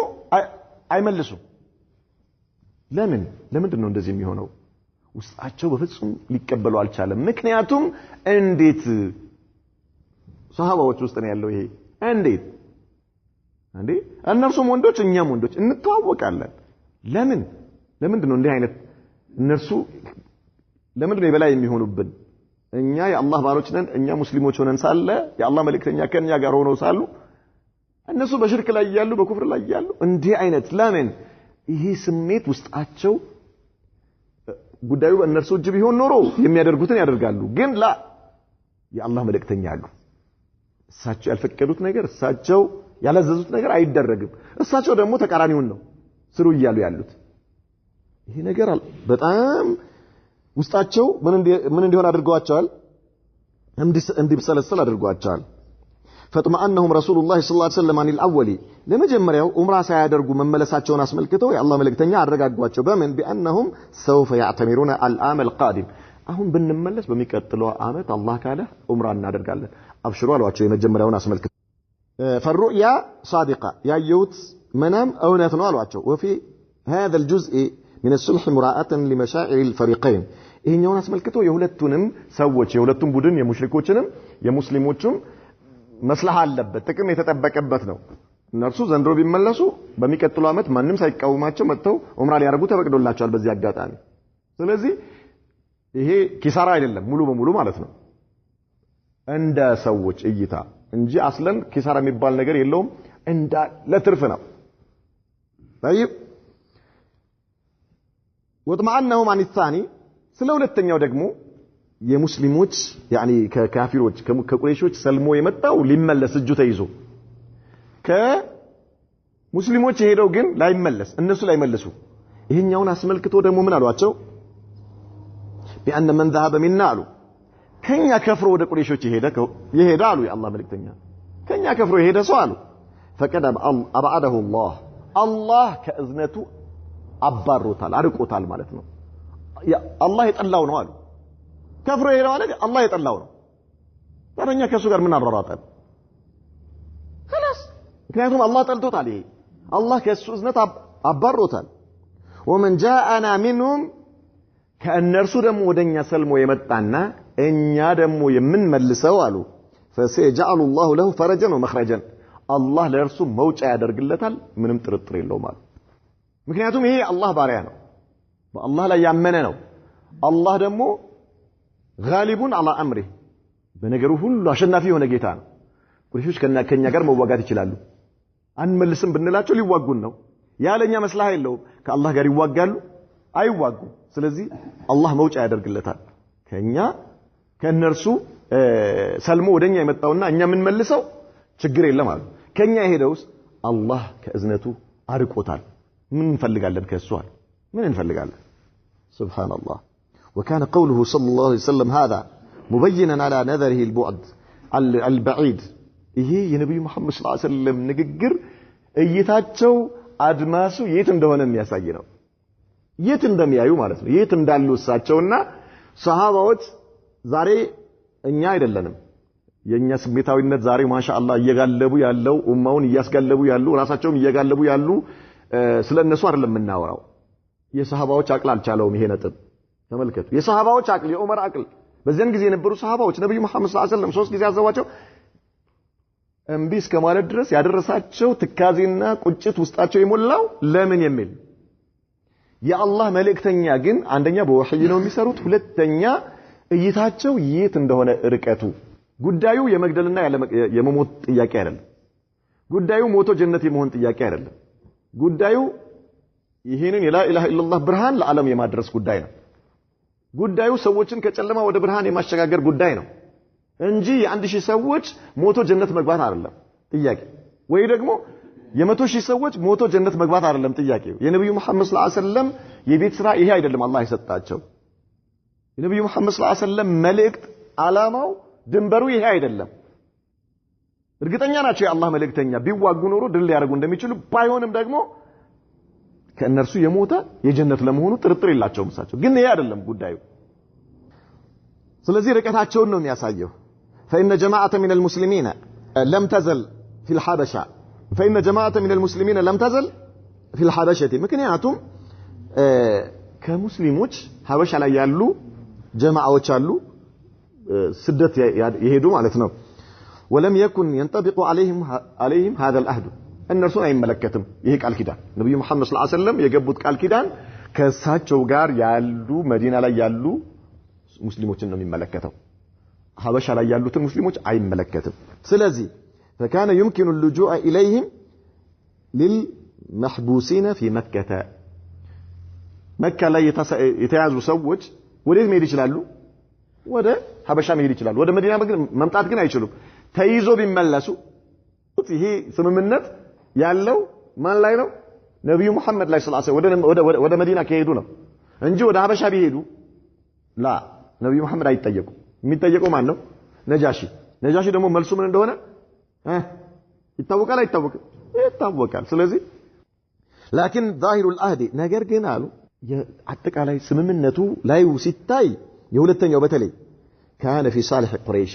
አይመልሱ ለምንድን ነው እንደዚህ የሚሆነው ውስጣቸው በፍጹም ሊቀበሉ አልቻለም ምክንያቱም እንዴት ሰሃባዎች ውስጥ ነው ያለው ይሄ እንዴት እነርሱም ወንዶች እኛም ወንዶች እንተዋወቃለን ለምንድን ነው እንዲህ አይነት እነርሱ ለምንድን ነው የበላይ የሚሆኑብን እኛ የአላህ ባሮች ነን እኛ ሙስሊሞች ሆነን ሳለ የአላህ መልእክተኛ ከኛ ጋር ሆነው ሳሉ እነሱ በሽርክ ላይ ያሉ በኩፍር ላይ ያሉ እንዲህ አይነት ለምን ይሄ ስሜት ውስጣቸው ጉዳዩ በእነርሱ እጅ ቢሆን ኖሮ የሚያደርጉትን ያደርጋሉ ግን የአላህ መልእክተኛ አሉ እሳቸው ያልፈቀዱት ነገር እሳቸው ያላዘዙት ነገር አይደረግም እሳቸው ደግሞ ተቃራኒውን ነው ስሩ እያሉ ያሉት ይሄ ነገር በጣም ውስጣቸው ምን እንዲሆን አድርገዋቸዋል እንዲብሰለሰል አድርገዋቸዋል فاطمأنهم رسول الله صلى الله عليه وسلم عن الأول لما جمروا عمره سيادرغو مملساتቸውን አስመልክተው የአላህ መልእክተኛ አረጋጓቸው በምን بانهم سوف يعتمرون العام القادم አሁን ብንመለስ በሚቀጥለው አመት አላህ ካለ ዑምራ እናደርጋለን አብሽሩ አሏቸው የመጀመሪያውን አስመልክተው فالرؤيا صادقه ያዩት منام እውነት ነው አሏቸው وفي هذا الجزء من الصلح مراعاه لمشاعر الفريقين ይሄኛውን አስመልክተው የሁለቱንም ሰዎች የሁለቱም ቡድን የሙሽሪኮችንም የሙስሊሞችም መስላህ አለበት ጥቅም የተጠበቀበት ነው እነርሱ ዘንድሮ ቢመለሱ በሚቀጥለው አመት ማንንም ሳይቃወማቸው መጥተው ዑምራ ሊያደርጉ ተፈቅዶላቸዋል በዚህ አጋጣሚ ስለዚህ ይሄ ኪሳራ አይደለም ሙሉ በሙሉ ማለት ነው እንደ ሰዎች እይታ እንጂ አስለን ኪሳራ የሚባል ነገር የለውም እንደ ለትርፍ ነው طيب وطمأنهم عن الثاني ስለ ሁለተኛው ደግሞ የሙስሊሞች ያኒ ከካፊሮች ከቁረይሾች ሰልሞ የመጣው ሊመለስ እጁ ተይዞ ከሙስሊሞች ሄደው ግን ላይመለስ እነሱ ላይመለሱ ይሄኛውን አስመልክቶ ደግሞ ምን አሏቸው بان من ذهب منا አሉ ከኛ ከፍሮ ወደ ቁረይሾች ይሄዳ አሉ የአላህ መልእክተኛ ከኛ ከፍሮ ይሄዳ ሰው አሉ فقد ابعده الله ከእዝነቱ አባሮታል አርቆታል ማለት ነው አላህ የጠላው ነው አሉ ከፍሮ ይሄዳው ማለት አላህ የጠላው ነው ታዲያ ከሱ ጋር ምን አራራጣል خلاص ምክንያቱም አላህ ጠልቶታል ይሄ አላህ ከሱ እዝነት አባሮታል ومن جاءنا منهم ከእነርሱ ደግሞ ወደኛ ሰልሞ የመጣና እኛ ደግሞ የምንመልሰው አሉ فسيجعل الله له فرجا ومخرجا አላህ ለእርሱ መውጫ ያደርግለታል ምንም ጥርጥር የለውም ማለት ምክንያቱም ይሄ አላህ ባሪያ ነው በአላህ ላይ ያመነ ነው አላህ ደግሞ غالب على امره በነገሩ ሁሉ አሸናፊ የሆነ ጌታ ነው ቁረይሾች ከኛ ጋር መዋጋት ይችላሉ አንመልስም ብንላቸው ሊዋጉን ነው ያለኛ መስላህ የለውም ከአላህ ጋር ይዋጋሉ አይዋጉ ስለዚህ አላህ መውጫ ያደርግለታል ከእነርሱ ሰልሞ ወደኛ የመጣውና እኛ ምን መልሰው ችግር የለም አሉ ከኛ የሄደውስ አላህ ከእዝነቱ አርቆታል ምን እንፈልጋለን ከሱ አለ ምን እንፈልጋለን ሱብሃንአላህ وكان قوله صلى الله عليه وسلم هذا مبينا على نذره البعد البعيد ይሄ የነብዩ መሐመድ ሰለላሁ ዐለይሂ ወሰለም ንግግር እይታቸው አድማሱ የት እንደሆነ የሚያሳይ ነው የት እንደሚያዩ ማለት ነው የት እንዳሉ እሳቸውና ሰሃባዎች ዛሬ እኛ አይደለንም የኛ ስሜታዊነት ዛሬ ማሻአላህ እየጋለቡ ያለው ኡማውን እያስጋለቡ ያሉ ራሳቸውም እየጋለቡ ያሉ ስለነሱ አይደለም እናወራው የሰሃባዎች አቅል አልቻለውም ይሄ ነጥብ ተመልከቱ የሰሃባዎች አቅል የዑመር አቅል በዚያን ጊዜ የነበሩ ሰሃባዎች ነብዩ መሐመድ ሰለላሁ ዐለይሂ ወሰለም 3 ጊዜ ያዘዋቸው እምቢ እስከማለት ድረስ ያደረሳቸው ትካዜና ቁጭት ውስጣቸው የሞላው ለምን የሚል የአላህ መልእክተኛ ግን አንደኛ በወህይ ነው የሚሰሩት ሁለተኛ እይታቸው የት እንደሆነ ርቀቱ ጉዳዩ የመግደልና የመሞት ጥያቄ አይደለም ጉዳዩ ሞቶ ጀነት የመሆን ጥያቄ አይደለም ጉዳዩ ይሄንን የላ ኢላሃ ኢላላህ ብርሃን ለዓለም የማድረስ ጉዳይ ነው ጉዳዩ ሰዎችን ከጨለማ ወደ ብርሃን የማሸጋገር ጉዳይ ነው እንጂ የ1000 ሰዎች ሞቶ ጀነት መግባት አይደለም ጥያቄ ወይ ደግሞ የመቶ ሺህ ሰዎች ሞቶ ጀነት መግባት አይደለም ጥያቄው የነብዩ መሐመድ ሰለላሁ ዐለይሂ ወሰለም የቤት ስራ ይሄ አይደለም አላህ የሰጣቸው የነብዩ መሐመድ ሰለላሁ ዐለይሂ ወሰለም መልእክት ዓላማው ድንበሩ ይሄ አይደለም እርግጠኛ ናቸው የአላህ መልእክተኛ ቢዋጉ ኖሮ ድል ሊያደርጉ እንደሚችሉ ባይሆንም ደግሞ ከእነርሱ የሞተ የጀነት ለመሆኑ ጥርጥር የላቸውም እሳቸው ግን ይሄ አይደለም ጉዳዩ ስለዚህ ርቀታቸውን ነው የሚያሳየው فإن جماعة من المسلمين لم تزل في الحبشة فإن جماعة من المسلمين لم تزل في الحبشة ምክንያቱም ከሙስሊሞች ሀበሻ ላይ ያሉ ጀማዓዎች አሉ ስደት ይሄዱ ማለት ነው ولم يكن ينطبق عليهم هذا العهد እነርሱን አይመለከትም ይሄ ቃል ኪዳን ነብዩ መሐመድ ሰለላሁ ዐለይሂ ወሰለም የገቡት ቃል ኪዳን ከሳቸው ጋር ያሉ መዲና ላይ ያሉ ሙስሊሞችን ነው የሚመለከተው ሀበሻ ላይ ያሉትን ሙስሊሞች አይመለከትም ስለዚህ فكان يمكن اللجوء إليهم للمحبوسين في مكة مكة ላይ የተያዙ ሰዎች ወዴት መሄድ ይችላሉ ወደ ሀበሻ መሄድ ይችላሉ ወደ መዲና መምጣት ግን አይችሉም ተይዞ ቢመለሱ ይሄ ስምምነት ያለው ማን ላይ ነው ነብዩ መሐመድ ላይ ሰለላሁ ዐለይሂ ወሰለም ወደ መዲና ከሄዱ ነው እንጂ ወደ ሀበሻ ቢሄዱ ላ ነብዩ መሐመድ አይጠየቁ የሚጠየቀው ማን ነው ነጃሺ ደግሞ መልሱ ምን እንደሆነ ይታወቃል አይታወቅም ይታወቃል ስለዚህ لكن ظاهر العهد ነገር ግን አሉ አጠቃላይ ስምምነቱ ላይ ሲታይ የሁለተኛው በተለይ كان في صالح قريش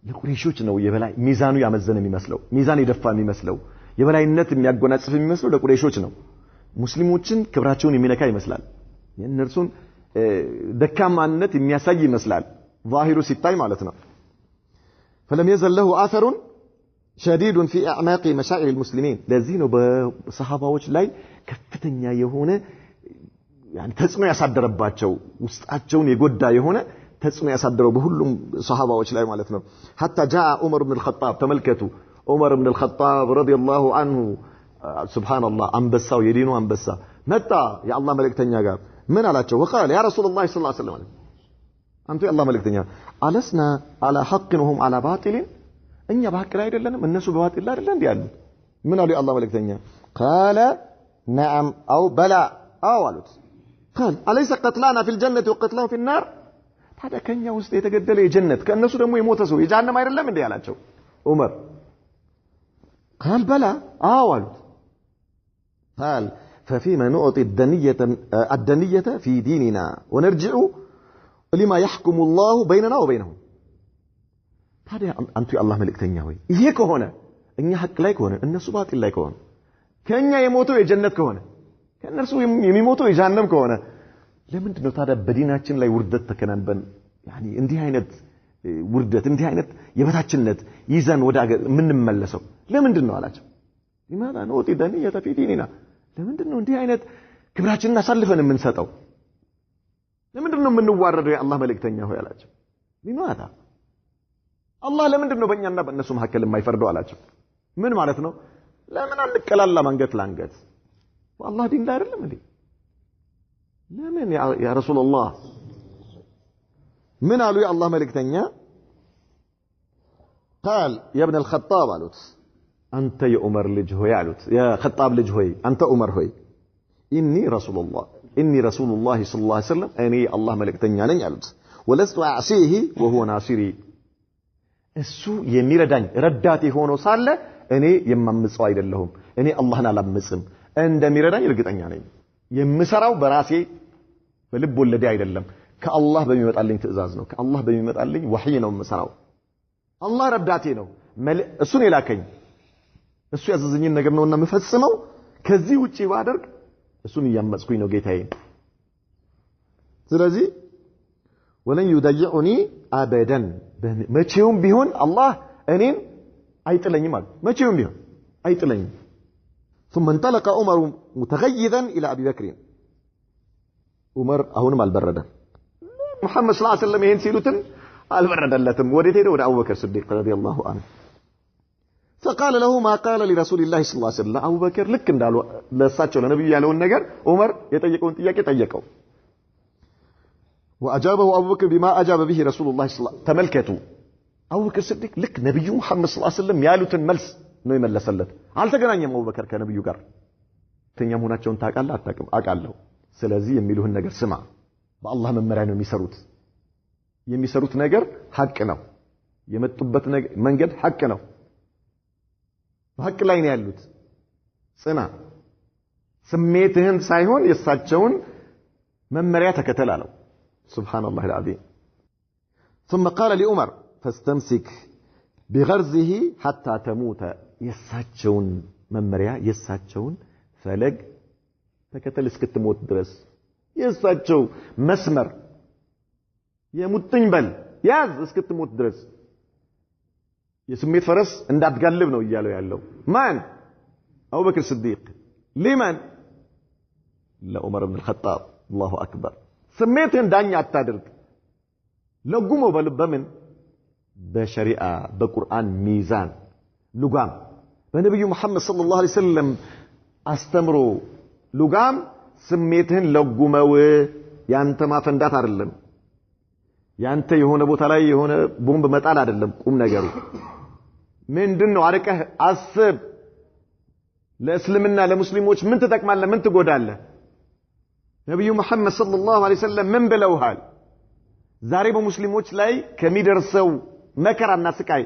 ለቁረይሾች ነው የበላይ ሚዛኑ ያመዘነ የሚመስለው ሚዛን የደፋ የሚመስለው የበላይነት የሚያጎናጽፍ የሚመስለው ለቁረይሾች ነው ሙስሊሞችን ክብራቸውን የሚነካ ይመስላል የእነርሱን ደካማነት የሚያሳይ ይመስላል ظاهሩ ሲታይ ማለት ነው فلم يزل له اثر شديد في اعماق مشاعر المسلمين ለዚህ ነው በሰሃባዎች ላይ ከፍተኛ የሆነ يعني ተጽዕኖ ያሳደረባቸው ውስጣቸውን የጎዳ የሆነ ተጽዕኖ ያሳደረው በሁሉም ሰሃባዎች ላይ ማለት ነው حتى جاء عمر بن الخطاب ተመልከቱ عمر بن الخطاب رضي الله عنه سبحان الله አንበሳው የዲኑ አንበሳ መጣ የአላህ መልእክተኛ ጋር ምን አላቸው وقال يا رسول الله صلى الله عليه وسلم አንተ የአላህ መልእክተኛ አለስና على حق وهم على باطل እኛ በሐቅ ላይ አይደለንም እነሱ በባጢል አይደል እንዴ ያሉት ምን አሉ የአላህ መልእክተኛ قال نعم او بلا አሉት قال أليس قتلانا في الجنة وقتلهم في النار هذا كان ውስጥ የተገደለ የጀነት ከነሱ ደግሞ የሞተ ሰው የጀሃነም አይደለም እንዴ ያላቸው ዑመር قال بلا አሉት قال ففيما نعطي الدنية في ديننا ونرجع لما يحكم الله بيننا وبينهم هذا أنت الله ملكتنيا ሆይ ይሄ ከሆነ እኛ ሐቅ ላይ ከሆነ እነሱ ባጢል ላይ ከሆነ ከኛ የሞተው የጀነት ከሆነ ከነርሱ የሚሞተው የጀሃነም ከሆነ ለምንድነው ታዲያ በዲናችን ላይ ውርደት ተከናንበን يعني እንዲህ አይነት ውርደት እንዲህ አይነት የበታችነት ይዘን ወደ ምን እንመለሰው ለምንድነው አላቸው لماذا نعطي الدنية في ديننا ለምንድነው እንዲህ አይነት ክብራችንን አሳልፈን የምንሰጠው ለምንድነው የምንዋረደው የአላህ መልእክተኛ ሆይ አላቸው لماذا አላህ ለምንድነው በእኛና በእነሱ መካከል የማይፈርደው አላቸው ምን ማለት ነው ለምን አንቀላላ አንገት ለአንገት والله دين لا አይደለም እንዴ ለምን ያ ረሱላህ ምን አሉ የአላህ መልእክተኛ قال يا ابن الخطاب አሉት አንተ የዑመር ልጅ ሆይ አሉት የخطاب ልጅ ሆይ አንተ ዑመር ሆይ ኢኒ ረሱላህ صلى الله عليه وسلم እኔ አላህ መልእክተኛ ነኝ አሉት ولست اعصيه وهو ناصري እሱ የሚረዳኝ ረዳቴ ሆኖ ሳለ እኔ የማምጽው አይደለሁም እኔ አላህን አላምጽም እንደሚረዳኝ እርግጠኛ ነኝ የምሰራው በራሴ በልብ ወለዴ አይደለም ከአላህ በሚመጣልኝ ትእዛዝ ነው ከአላህ በሚመጣልኝ ወህይ ነው የምሰራው አላህ ረዳቴ ነው እሱን የላከኝ እሱ ያዘዘኝን ነገር ነውና የምፈጽመው ከዚህ ውጪ ባደርግ እሱን ያመጽኩኝ ነው ጌታዬ ስለዚህ ወለን يضيعني ابدا መቼውም ቢሆን አላህ እኔን አይጥለኝም ማለት መቼውም ቢሆን አይጥለኝም ثم انطلق عمر متغيظا الى ابي بكر عمر አሁንም አልበረደም محمد صلى الله عليه وسلم ይሄን ሲሉትም አልበረደለትም ወዴት ሄደ ወደ አቡ በክር صديق رضي الله عنه فقال له ما قال لرسول الله صلى الله عليه وسلم አቡ በክር ልክ እንዳሉ ለሳቸው ለነብዩ ያለውን ነገር ዑመር የጠየቀውን ጥያቄ ጠየቀው واجابه ابو بكر بما اجاب به رسول الله صلى الله عليه وسلم تملكتوا ابو بكر الصديق لك نبي محمد صلى الله عليه وسلم ያሉትን መልስ ነው የመለሰለት አልተገናኘም አቡበከር ከነብዩ ጋር ተኛ መሆናቸውን ታውቃለህ አታውቅም አውቃለሁ ስለዚህ የሚሉህን ነገር ስማ በአላህ መመሪያ ነው የሚሰሩት ነገር ሐቅ ነው የመጡበት መንገድ ሐቅ ነው በሐቅ ላይ ነው ያሉት ጽና ስሜትህን ሳይሆን የሳቸውን መመሪያ ተከተል አለው ሱብሃንአላህ العظيم ثم قال لعمر فاستمسك بغرزه حتى تموت የሳቸውን መመሪያ የሳቸውን ፈለግ ተከተል እስክትሞት ድረስ የሳቸው መስመር የሙጥኝ በል ያዝ እስክትሞት ድረስ የስሜት ፈረስ እንዳትጋልብ ነው ያለው ማን አቡበክር ሲዲቅ لمن لعمر بن الخطاب الله اكبر ስሜትን ዳኛ አታድርግ ለጉሞ በምን በሸሪዓ በቁርአን ሚዛን ሉጋም በነብዩ መሐመድ ሰለላሁ ዐለይሂ ወሰለም አስተምሮ ሉጋም ስሜትህን ለጉመው ያንተ ማፈንዳት አይደለም ያንተ የሆነ ቦታ ላይ የሆነ ቦምብ መጣል አይደለም ቁም ነገሩ ምንድነው አርቀህ አስብ ለእስልምና ለሙስሊሞች ምን ተጠቅማለህ ምን ትጎዳለህ ነብዩ መሐመድ ሰለላሁ ዐለይሂ ወሰለም ምን ብለውሃል ዛሬ በሙስሊሞች ላይ ከሚደርሰው መከራና ስቃይ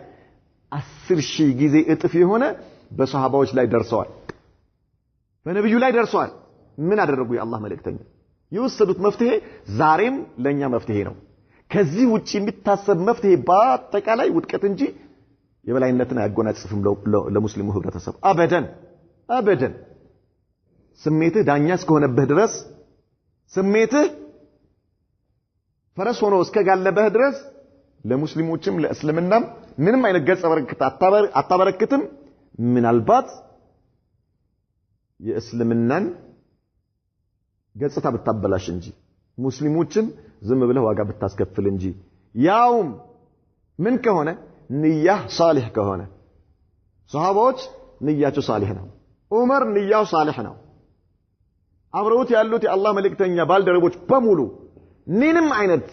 10,000 ጊዜ እጥፍ የሆነ በሷሃባዎች ላይ ደርሰዋል በነብዩ ላይ ደርሰዋል ምን አደረጉ የአላህ መልእክተኛ የወሰዱት መፍትሄ ዛሬም ለኛ መፍትሄ ነው ከዚህ ውጪ የሚታሰብ መፍትሄ በአጠቃላይ ውድቀት እንጂ የበላይነትን አያጎናጽፍም ለሙስሊሙ ህብረተሰብ አበደን ስሜትህ ዳኛ እስከሆነብህ ድረስ ስሜትህ ፈረስ ሆኖ እስከጋለበህ ድረስ ለሙስሊሞችም ለእስልምናም ምንም አይነት ገጸ በረከት አታበረክትም ምናልባት የእስልምናን ገጽታ ብታበላሽ እንጂ ሙስሊሞችን ዝም ብለህ ዋጋ ብታስከፍል እንጂ ያውም ምን ከሆነ ንያህ ሷሊህ ከሆነ ሱሐባዎች ንያቸው ሷሊህ ነው ዑመር ንያው ሷሊህ ነው አብረውት ያሉት የአላህ መልእክተኛ ባልደረቦች በሙሉ ምንም አይነት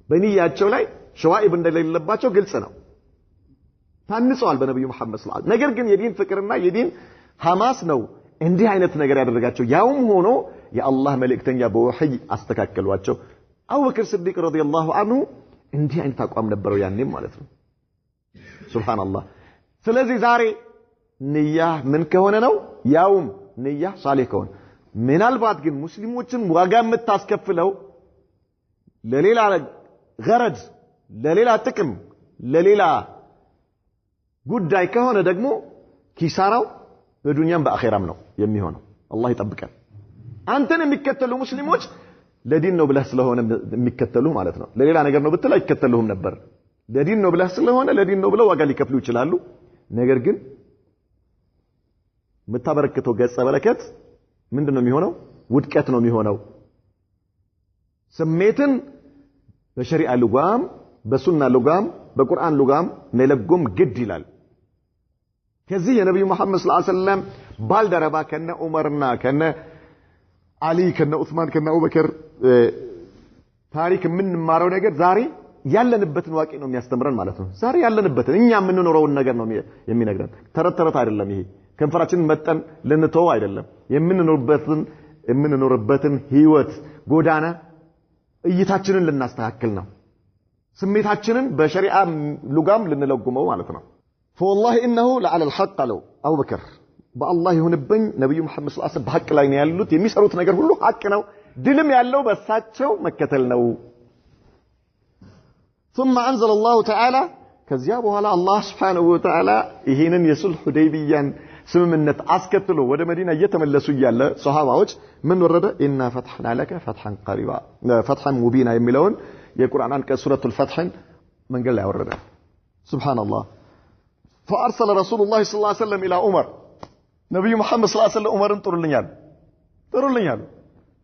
በንያቸው ላይ ሸዋኢብ እንደሌለባቸው ግልጽ ነው ታንጸዋል በነብዩ መሐመድ ሰለላሁ ዐለይሂ ወሰለም ነገር ግን የዲን ፍቅርና የዲን ሐማስ ነው እንዲህ አይነት ነገር ያደረጋቸው ያውም ሆኖ የአላህ መልእክተኛ በወህይ አስተካከሏቸው አቡበክር ሲዲቅ ረዲየላሁ ዐንሁ እንዲህ አይነት አቋም ነበረው ያኔም ማለት ነው ሱብሃንአላህ ስለዚህ ዛሬ ንያ ምን ከሆነ ነው ያውም ንያ ሷሊህ ከሆነ ምናልባት ግን ሙስሊሞችን ዋጋ የምታስከፍለው ለሌላ ገረድ ለሌላ ጥቅም ለሌላ ጉዳይ ከሆነ ደግሞ ኪሳራው በዱንያም በአኺራም ነው የሚሆነው አላህ ይጠብቀን አንተን የሚከተሉ ሙስሊሞች ለዲን ነው ብለህ ስለሆነ የሚከተሉ ማለት ነው ለሌላ ነገር ነው ብትል አይከተሉህም ነበር ለዲን ነው ብለህ ስለሆነ ለዲን ነው ብለው ዋጋ ሊከፍሉ ይችላሉ ነገር ግን መታበረከተው ገጸ በረከት ምንድነው የሚሆነው ውድቀት ነው የሚሆነው ስሜትን በሸሪዓ ሉጋም በሱና ሉጋም በቁርአን ሉጋም መለጎም ግድ ይላል ከዚህ የነብዩ መሐመድ ሰለላሁ ዐለይሂ ወሰለም ባልደረባ ከነ ዑመርና ከነ አሊ ከነ ዑስማን ከነ አቡበከር ታሪክ የምንማረው ነገር ዛሬ ያለንበትን ዋቂ ነው የሚያስተምረን ማለት ነው ዛሬ ያለንበትን እኛ የምንኖረውን ነገር ነው የሚነግረን ተረት አይደለም ይሄ ከንፈራችንን መጠን ልንተው አይደለም የምንኖርበትን ህይወት ጎዳና እይታችንን ልናስተካክል ነው ስሜታችንን በሸሪዓ ሉጋም ልንለጉመው ማለት ነው فوالله انه لعلى الحق لو ابو بكر بالله ይሁንብኝ ነብዩ መሐመድ ሰለላሁ ዐለይሂ ወሰለም በሐቅ ላይ ነው ያሉት የሚሰሩት ነገር ሁሉ ሐቅ ነው ድልም ያለው በሳቸው መከተል ነው ثم انزل الله تعالى ከዚያ በኋላ አላህ Subhanahu Wa Ta'ala ይሄንን የሱልህ ሁደይቢያን ስምምነት አስከትሎ ወደ መዲና እየተመለሱ ይያለ ሱሐባዎች ምን ወረደ ኢና ፈትሐና ለከ ፈትሐን ቀሪባ ፈትሐን ሙቢና የሚለውን የቁርአን አንቀጽ ሱረቱል ፈትህን መንገድ ላይ ወረደ ሱብሃንአላህ فارسل رسول الله صلى الله عليه وسلم الى عمر ነብዩ መሐመድ ሰለላሁ ዐለይሂ ወሰለም ዑመርን ጥሩልኛል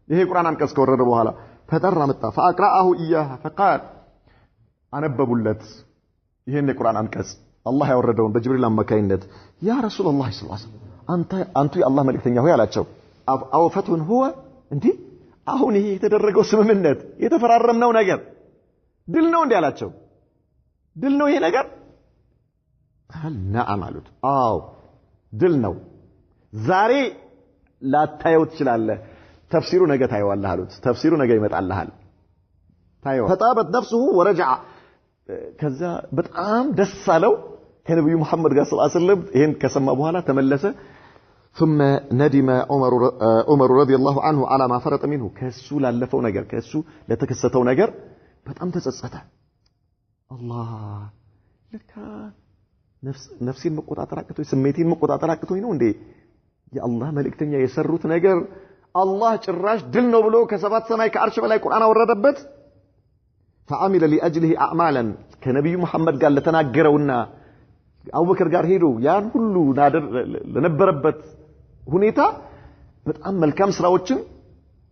ይሄ ቁርአን አንቀጽ ከወረደ በኋላ ፈጠራ መጣ فاقرأه اياه فقال አነበቡለት ይሄን የቁርአን አንቀጽ አላህ ያወረደውን በጅብሪል አማካይነት ያ ረሱላህ ሰለላሁ ዐለይሂ ወሰለም አንተ የአላህ መልእክተኛ ሆይ አላቸው አው ፈትሁን هو እንዴ አሁን ይሄ የተደረገው ስምምነት የተፈራረምነው ነገር ድል ነው እንዴ አላቸው ድል ነው ይሄ ነገር قال نعم አሉት አው ድል ነው ዛሬ ላታየው ትችላለህ ተፍሲሩ ነገ ታየዋለህ አሉት ተፍሲሩ ነገ ይመጣልሃል ታየው ፈጣበት ነፍሱሁ ወረጃ ከዛ በጣም ደስ አለው ከነብዩ መሐመድ ጋር ሰለላሁ ዐለይሂ ወሰለም ይሄን ከሰማ በኋላ ተመለሰ ثم ندم عمر رضي الله عنه على ما فرط منه ከሱ ላለፈው ነገር ከሱ ለተከሰተው ነገር በጣም ተጸጸተ አላህ ለካ ነፍሴን መቆጣጠር አቅቶኝ ስሜቴን መቆጣጠር አቅቶኝ ነው እንዴ የአላህ መልእክተኛ የሰሩት ነገር አላህ ጭራሽ ድል ነው ብሎ ከሰባት ሰማይ ከአርሽ በላይ ቁርአን አወረደበት فعمل لاجله اعمالا ከነብዩ መሐመድ ጋር ለተናገረውና አቡበከር ጋር ሄዶ ያን ሁሉ ለነበረበት ሁኔታ በጣም መልካም ስራዎችን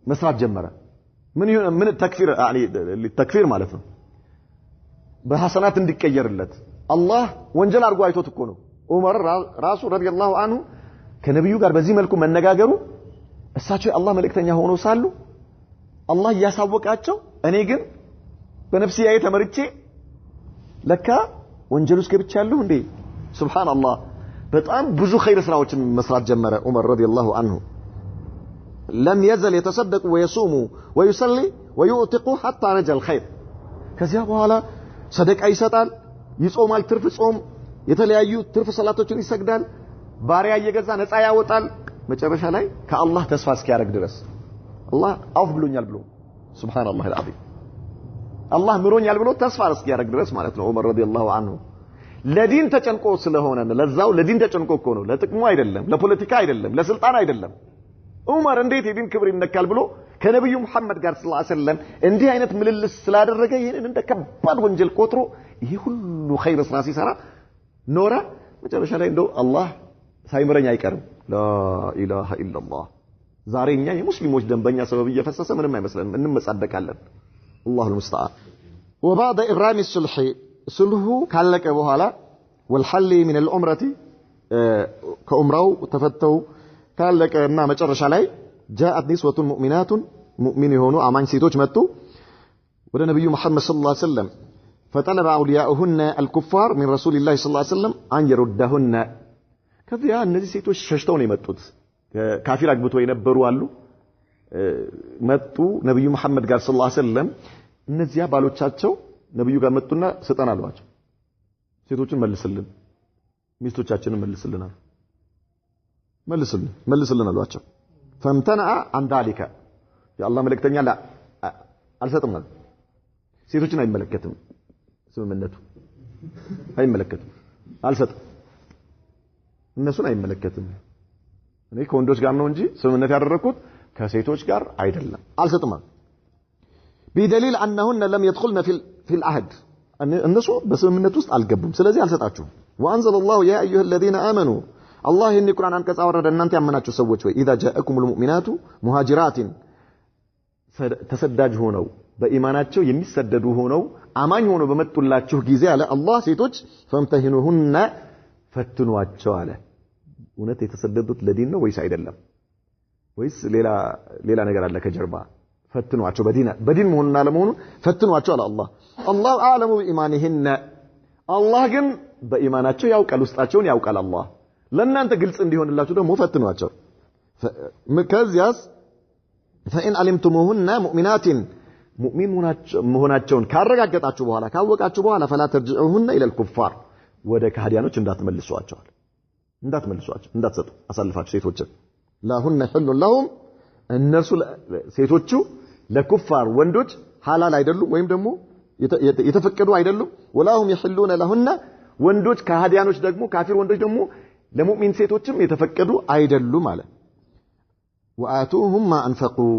መስራት ጀመረ ምን ተክፊር ለተክፊር ማለት ነው በሐሰናት እንዲቀየርለት አላህ ወንጀል አድርጎ አይቶት እኮ ነው ዑመር ራሱ ረዲየላሁ ዐንሁ ከነብዩ ጋር በዚህ መልኩ መነጋገሩ እሳቸው የአላህ መልእክተኛ ሆነው ሳሉ አላህ ያሳወቃቸው እኔ ግን በነፍሲያዬ ተመርጬ ለካ ወንጀል ውስጥ ገብቻለሁ እንዴ ሱብሃንአላህ በጣም ብዙ ኸይር ስራዎችን መስራት ጀመረ ዑመር ረዲየላሁ ዐንሁ لم يزل يتصدق ويصوم ويصلي ويعتق حتى رجى الخير ከዚያ በኋላ ሰደቃ ይሰጣል ይጾማል ትርፍ ጾም የተለያዩ ትርፍ ሰላቶችን ይሰግዳል ባሪያ እየገዛ ነፃ ያወጣል መጨረሻ ላይ ከአላህ ተስፋ እስኪያደርግ ድረስ አላህ አፍ ብሎኛል ብሎ ሱብሃንአላህ አልዓዚም አላህ ምሮኛል ብሎ ተስፋ እስኪያደርግ ድረስ ማለት ነው ዑመር ረዲየላሁ ዐንሁ ለዲን ተጨንቆ ስለሆነ ለዛው ለዲን ተጨንቆ እኮ ነው ለጥቅሙ አይደለም ለፖለቲካ አይደለም ለስልጣን አይደለም ዑመር እንዴት የዲን ክብር ይነካል ብሎ ከነብዩ መሐመድ ጋር ሰለላሁ ዐለይሂ ወሰለም እንዲህ አይነት ምልልስ ስላደረገ ይሄንን እንደ ከባድ ወንጀል ቆጥሮ ይሄ ሁሉ ኸይር ስራ ሲሰራ ኖረ መጨረሻ ላይ እንደው አላህ ሳይምረኝ አይቀርም ላ ኢላሃ ኢላላህ ዛሬኛ የሙስሊሞች ደንበኛ ሰበብ እየፈሰሰ ምንም አይመስልም እንመጻደቃለን አላሁ المستعان وبعد إبرام الصلح صلح ካለቀ በኋላ والحل من العمرة ከዑምራው ተፈተው ካለቀና መጨረሻ ላይ جاءت نسوة مؤمنات مؤمن የሆኑ አማኝ ሴቶች መጡ ወደ ነብዩ መሐመድ ሰለላሁ ዐለይሂ ወሰለም فطلب أولياؤهن الكفار من رسول الله صلى الله عليه وسلم أن يردهن ከዚያ እነዚህ ሴቶች ሸሽተው ነው የመጡት ካፊር አግብቶ የነበሩ አሉ መጡ ነብዩ መሐመድ ጋር ሰለላሁ ዐለይሂ ወሰለም እነዚያ ባሎቻቸው ነብዩ ጋር መጡና ሰጠን አሏቸው ሴቶችን መልስልን ሚስቶቻችንን መልስልናል መልስልን አሏቸው فامتنع عن ذلك يا الله መልእክተኛ አልሰጥም አሉ ሴቶችን አይመለከትም ስምምነቱ አይመለከትም አልሰጥም እነሱን አይመለከትም እኔ ከወንዶች ጋር ነው እንጂ ስምምነት ያደረኩት ከሴቶች ጋር አይደለም አልሰጥም بدليل انهن لم يدخلن في العهد እነሱ በስምምነት ውስጥ አልገቡም ስለዚህ አልሰጣችሁም وانزل الله يا ايها الذين امنوا الله ان القران አንቀጽ አወረደ እናንተ ያመናችሁ ሰዎች ወይ اذا جاءكم المؤمنات مهاجرات ተሰዳጅ ሆነው በኢማናቸው የሚሰደዱ ሆነው አማኝ ሆነው በመጡላችሁ ጊዜ አለ አላህ ሴቶች ፈምተሂኑሁና ፈትኗቸው አለ እውነት የተሰደዱት ለዲን ነው ወይስ አይደለም ወይስ ሌላ ነገር አለ ከጀርባ ፈትኗቸው በዲን መሆንና ለመሆኑ ፈትኗቸው አለ አላህ አዕለሙ በኢማኒሂነ አላህ ግን በኢማናቸው ያውቃል ውስጣቸውን ያውቃል አላህ ለእናንተ ግልጽ እንዲሆንላችሁ ደግሞ ፈትኗቸው ከዚያስ فإن علمتموهن مؤمنات مؤمن መሆናቸውን ካረጋገጣችሁ በኋላ ካወቃችሁ በኋላ فلا ترجعوهن إلى الكفار ወደ ካህዲያኖች እንዳትመልሷቸው እንዳትሰጡ አሳልፋችሁ ሴቶችን ላሁን حل لهم እነሱ ሴቶቹ ለኩፋር ወንዶች ሐላል አይደሉም ወይም ደግሞ የተፈቀዱ አይደሉም ወላሁም يحلون لهن ወንዶች ካህዲያኖች ደግሞ ካፊር ወንዶች ደግሞ ለሙእሚን ሴቶችም የተፈቀዱ አይደሉም ማለት وآتوهم ما انفقوا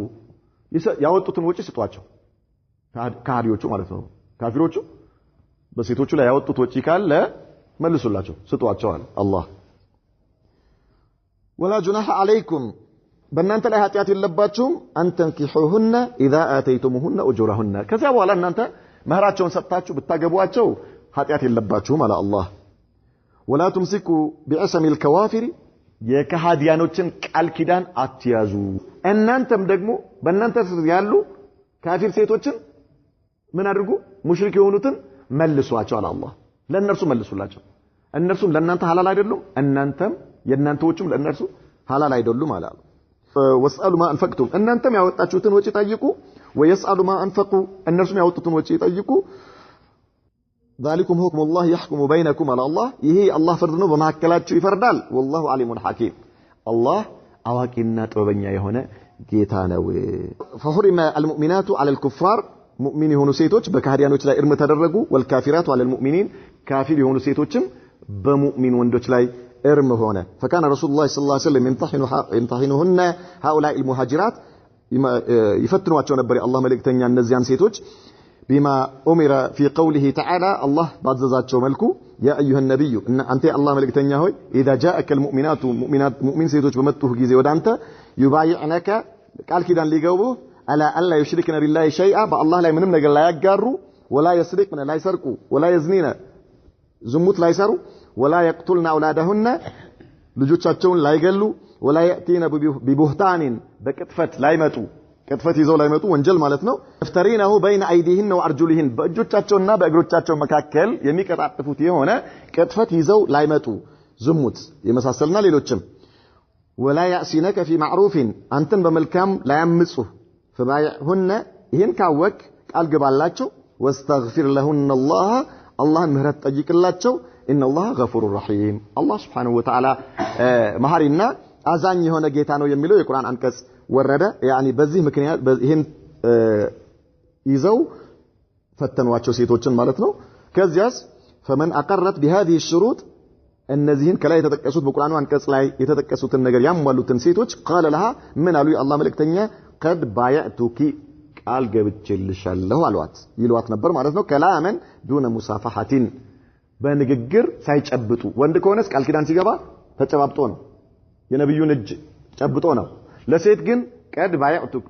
ያወጡትን ወጪ ስጧቸው ካህዲዎቹ ማለት ነው ካፊሮቹ በሴቶቹ ላይ ያወጡት ወጪ ካለ መልሱላቸው ስጧቸው አላህ ولا جناح عليكم በእናንተ ላይ ኃጢያት የለባችሁም አንተንኪሁሁነ اذا اتيتموهن اجورهن ከዚያ በኋላ እናንተ መህራቸውን ሰጣችሁ ብታገቧቸው ኃጢያት የለባችሁም አለ አላህ ولا تمسكوا بعصم الكوافر የካህዲያኖችን ቃል ኪዳን አትያዙ እናንተም ደግሞ በእናንተ ያሉ ካፊር ሴቶችን ምን አድርጉ ሙሽሪክ የሆኑትን መልሷቸው አለ አላህ ለነርሱ መልሱላቸው እነርሱም ለእናንተ ሐላል አይደሉም እናንተም የእናንተዎችም ለእነርሱ ሐላል አይደሉም አላሉ ወስአሉ ማ አንፈቅቱም እናንተም ያወጣችሁትን ወጪ ጠይቁ ወይስአሉ ማ አንፈቁ እነርሱም ያወጡትን ወጪ ጠይቁ ذلكم حكم الله يحكم بينكم على الله ይሄ አላህ ፍርድ ነው በመሐከላችሁ ይፈርዳል والله عليم حكيم አላህ አዋቂና ጥበበኛ የሆነ ጌታ ነው فحرم المؤمنات على الكفار ሙእሚን የሆኑ ሴቶች በካህዲያኖች ላይ እርም ተደረጉ والكافرات على المؤمنين ካፊር የሆኑ ሴቶችም በሙእሚን ወንዶች ላይ እርም ሆነ فكان رسول الله صلى الله عليه وسلم يمتحنهن هؤلاء المهاجرات يفتنواቸው ነበር የአላህ መልእክተኛ እነዚያን ሴቶች بما أمر في قوله تعالى الله بعززاتشو ملكو يا أيها النبي إن أنت الله ملكتنيا هوي إذا جاءك المؤمنات مؤمن سيتوج بمتوه جيزي ودانت يبايعنك قال كده اللي جاوبه ألا ألا يشركنا بالله شيئا بالله لا يمنمنا قال لا يقاروا ولا يسرقنا لا يسرقوا ولا يزنينا زموت لا يسروا ولا يقتلنا أولادهن لجوتشاتشون لا يقلوا ولا يأتينا ببهتان بكتفت لا يمتوا كتفت ይዘው ላይ መጡ ወንጀል ማለት ነው افترينه بين ايديهن وارجلهن በእጆቻቸውና በእግሮቻቸው መካከል የሚቀጣጥፉት የሆነ ከትፈት ይዘው ላይ መጡ ዝሙት የመሳሰልና ሌሎችም ولا يأسينك في معروف አንተን በመልካም ላይ ያምጹ فبايعهن ይሄን ካወቅ ቃል ገባላቸው واستغفر لهن الله ምህረት ጠይቅላቸው ان الله غفور رحيم الله سبحانه وتعالى መሐሪና አዛኝ የሆነ ጌታ ነው የሚለው የቁርአን አንቀጽ ወረደ يعني በዚህ ምክንያት ይሄን ይዘው ፈተኗቸው ሴቶችን ማለት ነው ከዚያስ فمن اقرت بهذه الشروط እነዚህን ከላይ የተጠቀሱት በቁርአኑ አንቀጽ ላይ የተጠቀሱትን ነገር ያሟሉትን ሴቶች قال لها ምን አሉ የአላህ መልእክተኛ قد بايعتك ቃል ገብቼልሻለሁ አሏት ይሏት ነበር ማለት ነው ከላመን دون مصافحه በንግግር ሳይጨብጡ ወንድ ከሆነስ ቃል ኪዳን ሲገባ ተጨባብጦ ነው የነብዩን እጅ ጨብጦ ነው ለሴት ግን ቀድ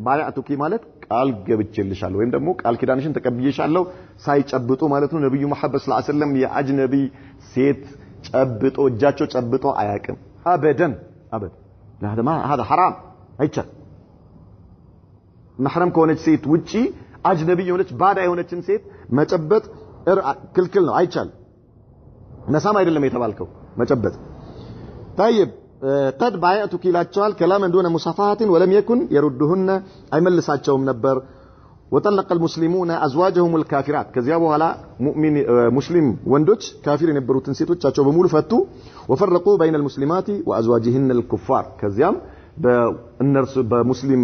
ባያቱኪ ማለት ቃል ገብቼልሻለሁ ወይም ደግሞ ቃል ኪዳንሽን ተቀብዬሻለሁ ሳይጨብጡ ማለት ነው ነብዩ መሐመድ ሰለላሁ ዐለይሂ ወሰለም የአጅነቢ ሴት ጨብጦ እጃቸው ጨብጦ አያቅም አበደን هذا حرام አይቻል محرم ከሆነች ሴት ውጪ አጅነቢ የሆነች ባዳ የሆነችን ሴት መጨበጥ ክልክል ነው አይቻል ነሳም አይደለም የተባልከው መጨበጥ طيب قد بايعتك لاچوال كلاما دون مصافحه ولم يكن يردهن اي ملساچوم نبر وطلق المسلمون ازواجهم الكافرات ከዚያ በኋላ ሙእሚን ሙስሊም ወንዶች ካፊር የነበሩትን ሴቶቻቸው በሙሉ ፈቱ وفرقوا بين المسلمات وازواجهن الكفار ከዚያም በእነርሱ በሙስሊም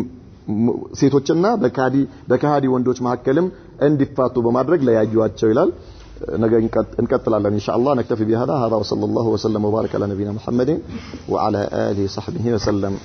ሴቶችና በካዲ ወንዶች መካከልም እንዲፋቱ በማድረግ ለያዩዋቸው ይላል نكتل إن شاء الله نكتفي بهذا وصلى الله وسلم وبارك على نبينا محمد وعلى آله وصحبه وسلم